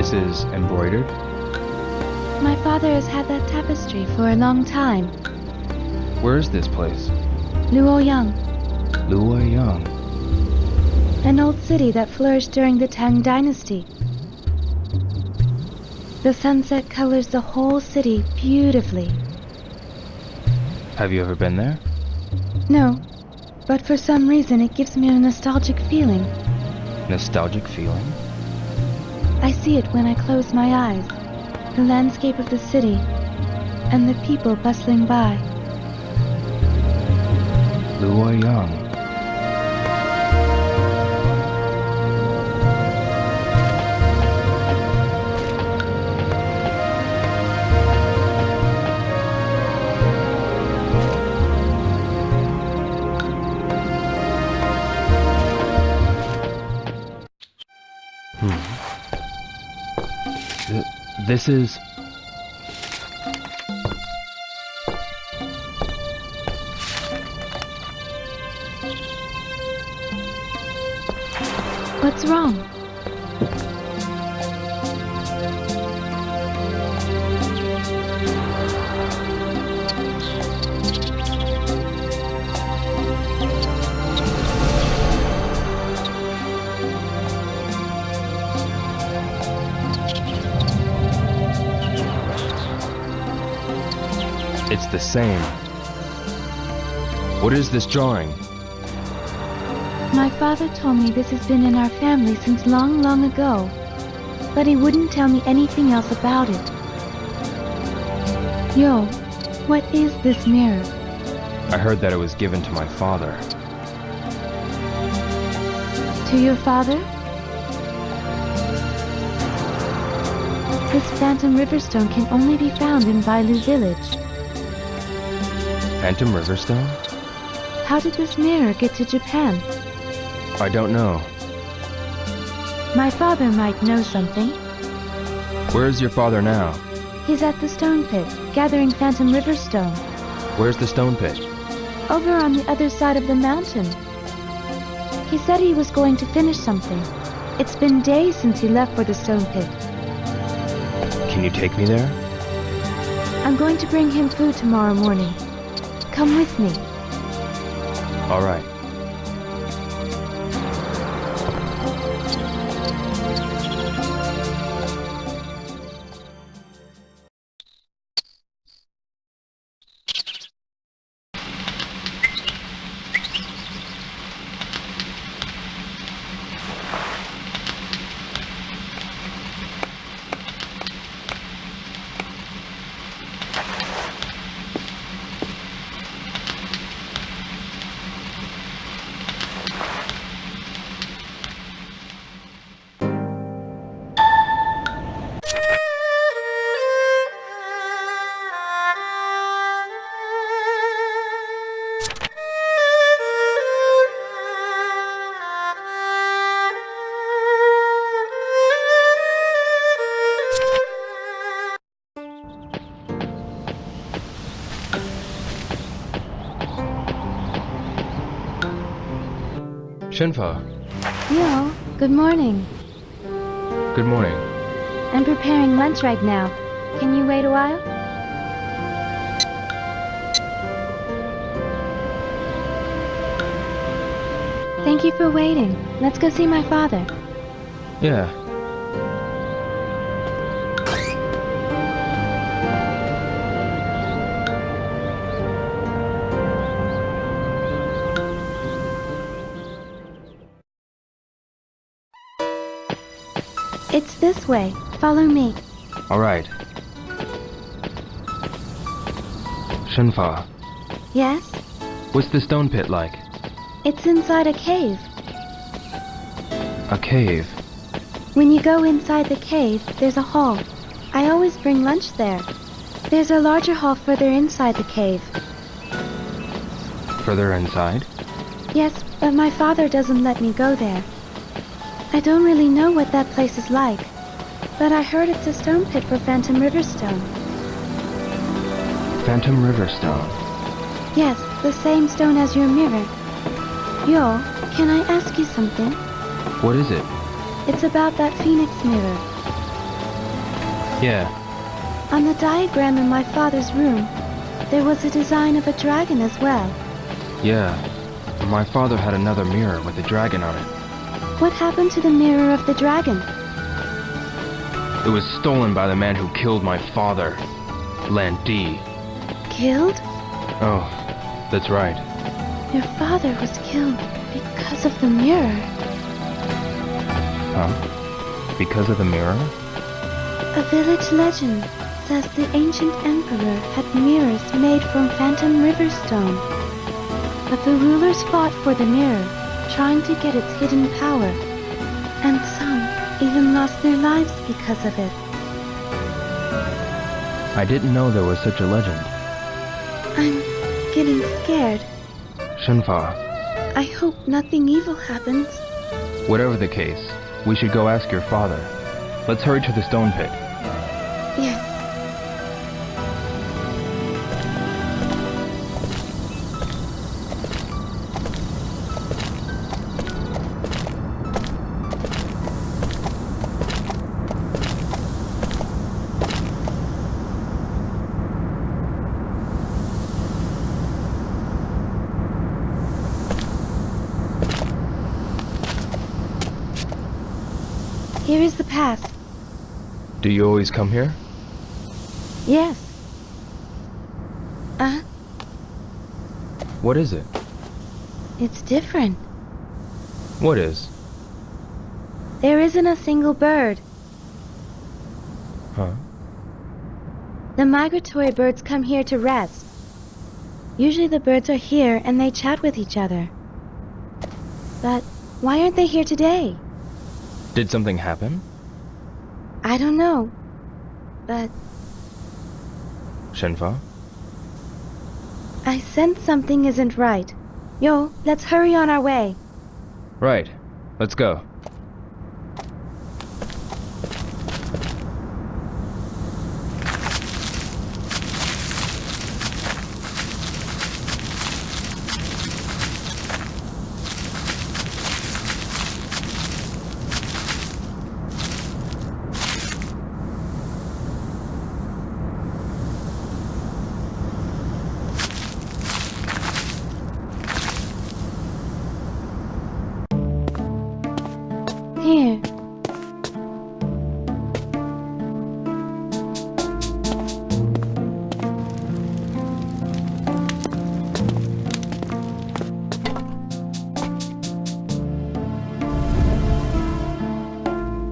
This is embroidered? My father has had that tapestry for a long time. Where is this place? Luoyang, Luoyang. an old city that flourished during the Tang Dynasty. The sunset colors the whole city beautifully. Have you ever been there? No, but for some reason it gives me a nostalgic feeling. Nostalgic feeling? I see it when I close my eyes, the landscape of the city, and the people bustling by. Luoyang. This is... What's wrong? It's the same. What is this drawing? My father told me this has been in our family since long, long ago, but he wouldn't tell me anything else about it. Yo, what is this mirror? I heard that it was given to my father. To your father? This Phantom Riverstone can only be found in Bailu village. Phantom Riverstone? How did this mirror get to Japan? I don't know. My father might know something. Where is your father now? He's at the stone pit, gathering Phantom Riverstone. Where's the stone pit? Over on the other side of the mountain. He said he was going to finish something. It's been days since he left for the stone pit. Can you take me there? I'm going to bring him food tomorrow morning. Come with me. All right. Shenfa, Yo, good morning. good morning. I'm preparing lunch right now. Can you wait a while? Thank you for waiting. Let's go see my father. Yeah. It's this way. Follow me. All right. Shenfa, Yes? what's the stone pit like? It's inside a cave. A cave. When you go inside the cave, there's a hall. I always bring lunch there. There's a larger hall further inside the cave. Further inside? Yes, but my father doesn't let me go there. I don't really know what that place is like, but I heard it's a stone pit for Phantom Riverstone. Phantom Riverstone. Yes, the same stone as your mirror. Yo, can I ask you something? What is it? It's about that phoenix mirror. Yeah. On the diagram in my father's room, there was a design of a dragon as well. Yeah. My father had another mirror with a dragon on it. What happened to the mirror of the dragon? It was stolen by the man who killed my father, Lan Di. Killed? Oh, that's right. Your father was killed because of the mirror. Huh? Because of the mirror? A village legend says the ancient emperor had mirrors made from phantom river stone. But the rulers fought for the mirror, trying to get its hidden power. And some even lost their lives because of it. I didn't know there was such a legend. I'm getting scared. Shenfa, I hope nothing evil happens. whatever the case, we should go ask your father. Let's hurry to the stone pit. Yes. Here is the path. Do you always come here? Yes. What is it? It's different. What is? There isn't a single bird. Huh? The migratory birds come here to rest. Usually the birds are here and they chat with each other. But why aren't they here today? Did something happen? I don't know. But Shenfa? I sense something isn't right. Yo, let's hurry on our way. Right. Let's go. Here.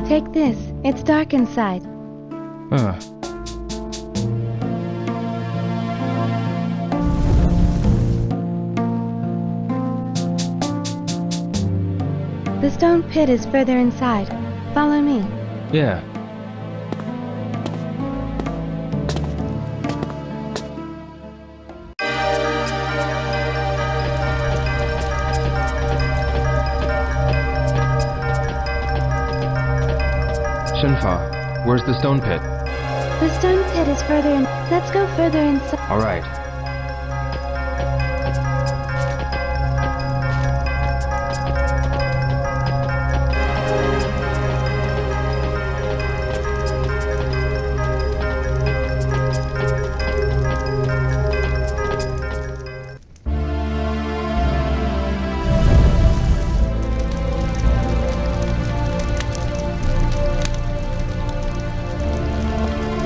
Take this. It's dark inside. Huh. The stone pit is further inside. Follow me. Yeah. Shenfa, where's the stone pit? The stone pit is further in. Let's go further inside. All right.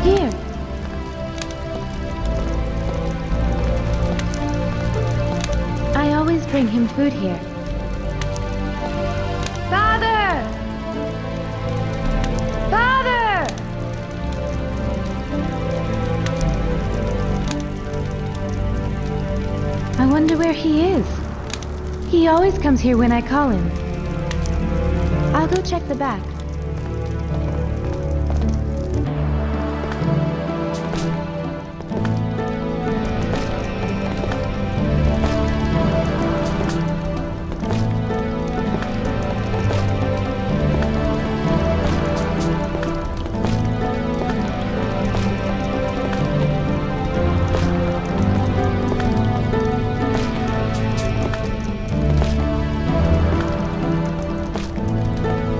Here. I always bring him food here. Father! Father! I wonder where he is. He always comes here when I call him. I'll go check the back.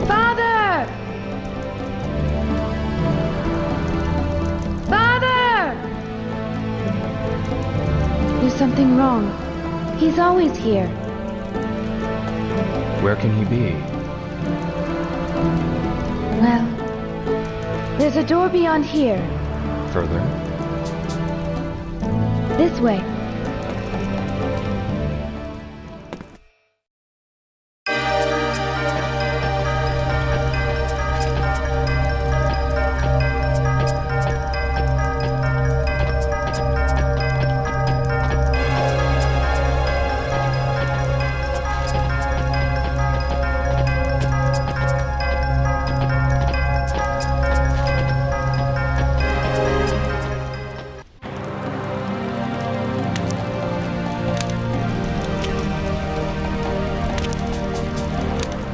Father! wrong. He's always here. Where can he be? Well, there's a door beyond here. Further? This way.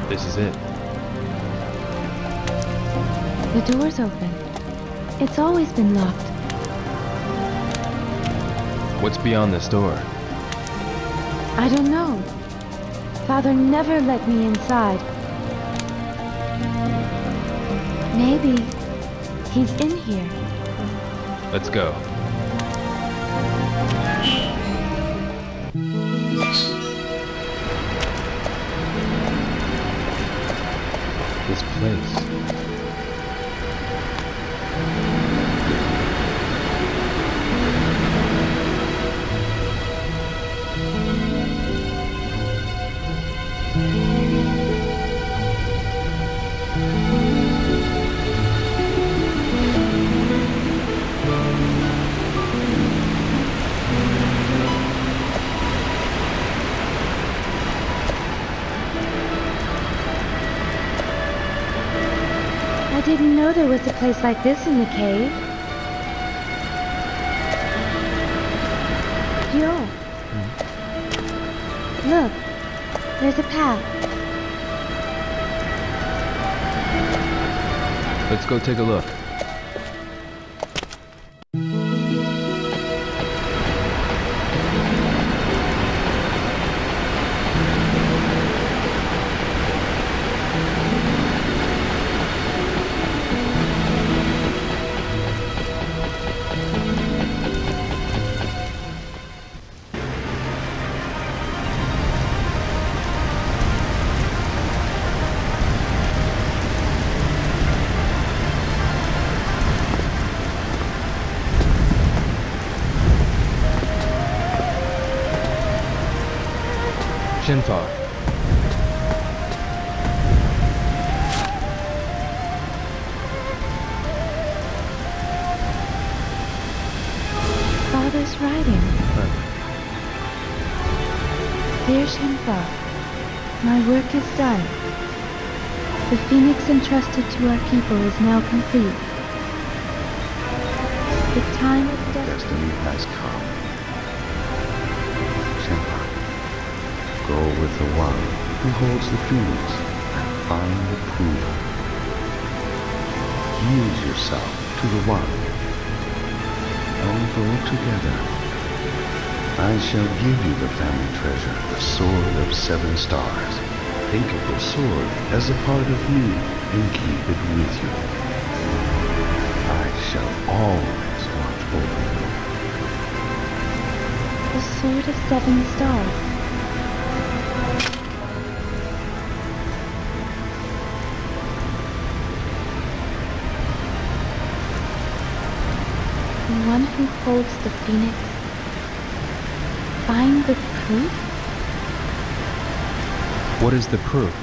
This is it. The door's open. It's always been locked. What's beyond this door? I don't know. Father never let me inside. Maybe he's in here. Let's go. This place. I didn't know there was a place like this in the cave. Yo. Look, there's a path. Let's go take a look. Shenmue. Father's writing. Dear Shenmue, my work is done. The phoenix entrusted to our people is now complete. The time of Destiny has come. Shenmue, go with the one who holds the phoenix and find the proof. Use yourself to the one and go together. I shall give you the family treasure, the sword of 7 stars. Think of the sword as a part of me and keep it with you. I shall always watch over you. the sword of 7 stars. The one who holds the phoenix. Find the proof? What is the proof?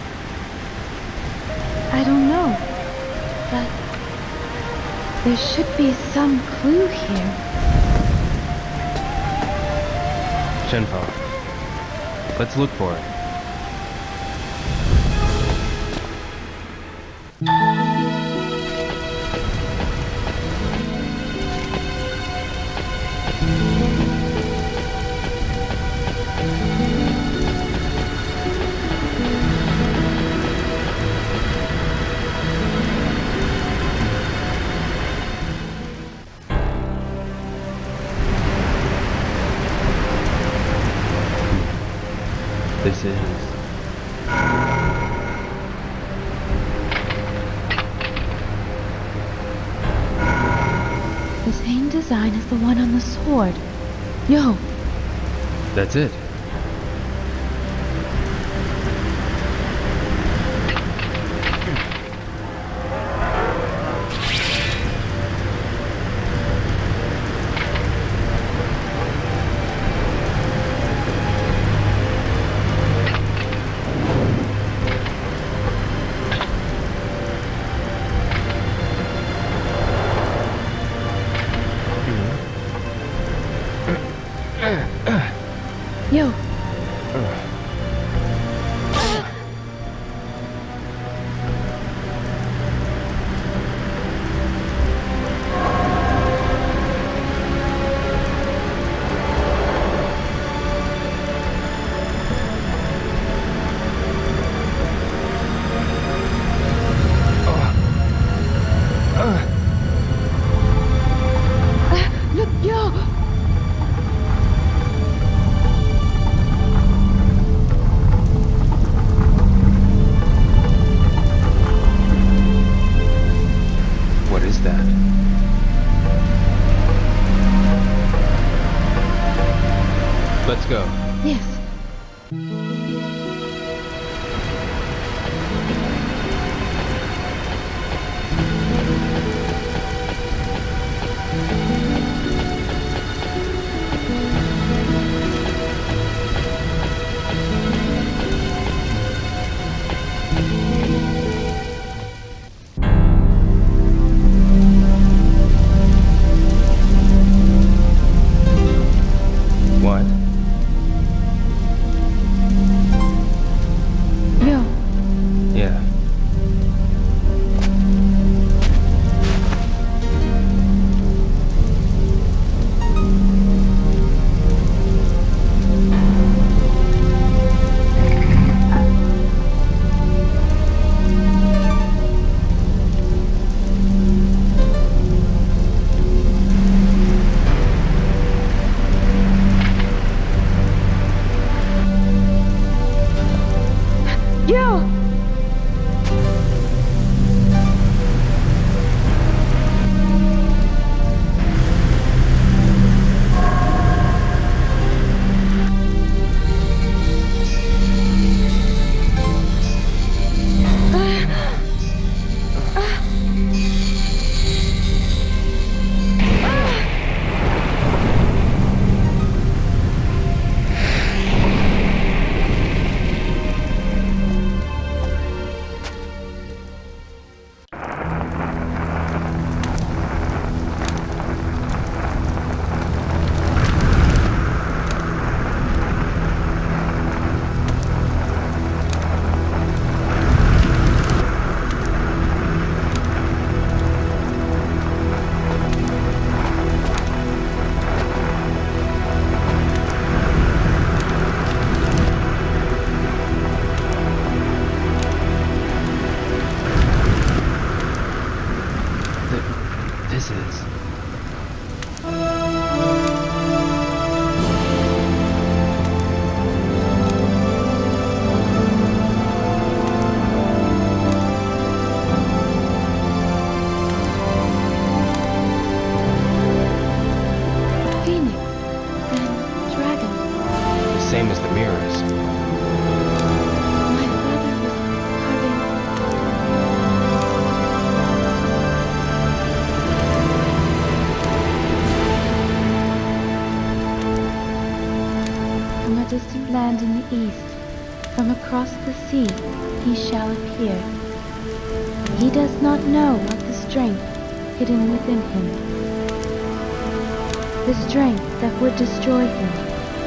I don't know, but there should be some clue here. Shenmue. Let's look for it. This is... The same design as the one on the sword. Yo, That's it. Yo. Look, yo. What is that? Let's go. Yes. What? Yo. Yeah. Yo. This is... Phoenix. And dragon. the same as the mirrors. My father was carving. From a distant land in the east, from across the sea, he shall appear. He does not know what the strength hidden within him. The strength that would destroy him.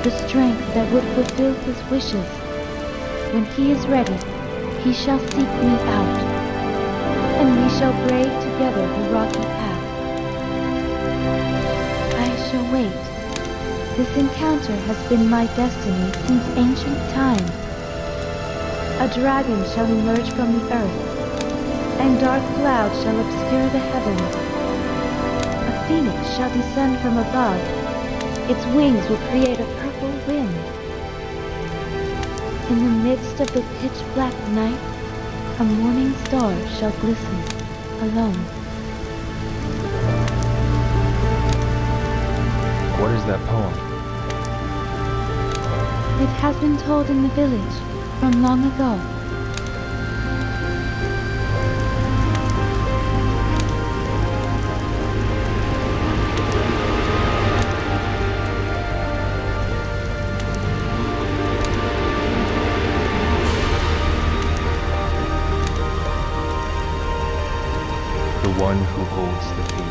The strength that would fulfill his wishes. When he is ready, he shall seek me out, and we shall brave together the rocky path. I shall wait. This encounter has been my destiny since ancient times. A dragon shall emerge from the earth, and dark clouds shall obscure the heavens. A phoenix shall descend from above. Its wings will create a purple wind. In the midst of the pitch-black night, a morning star shall glisten, alone. What is that poem? It has been told in the village from long ago. The one who holds the key.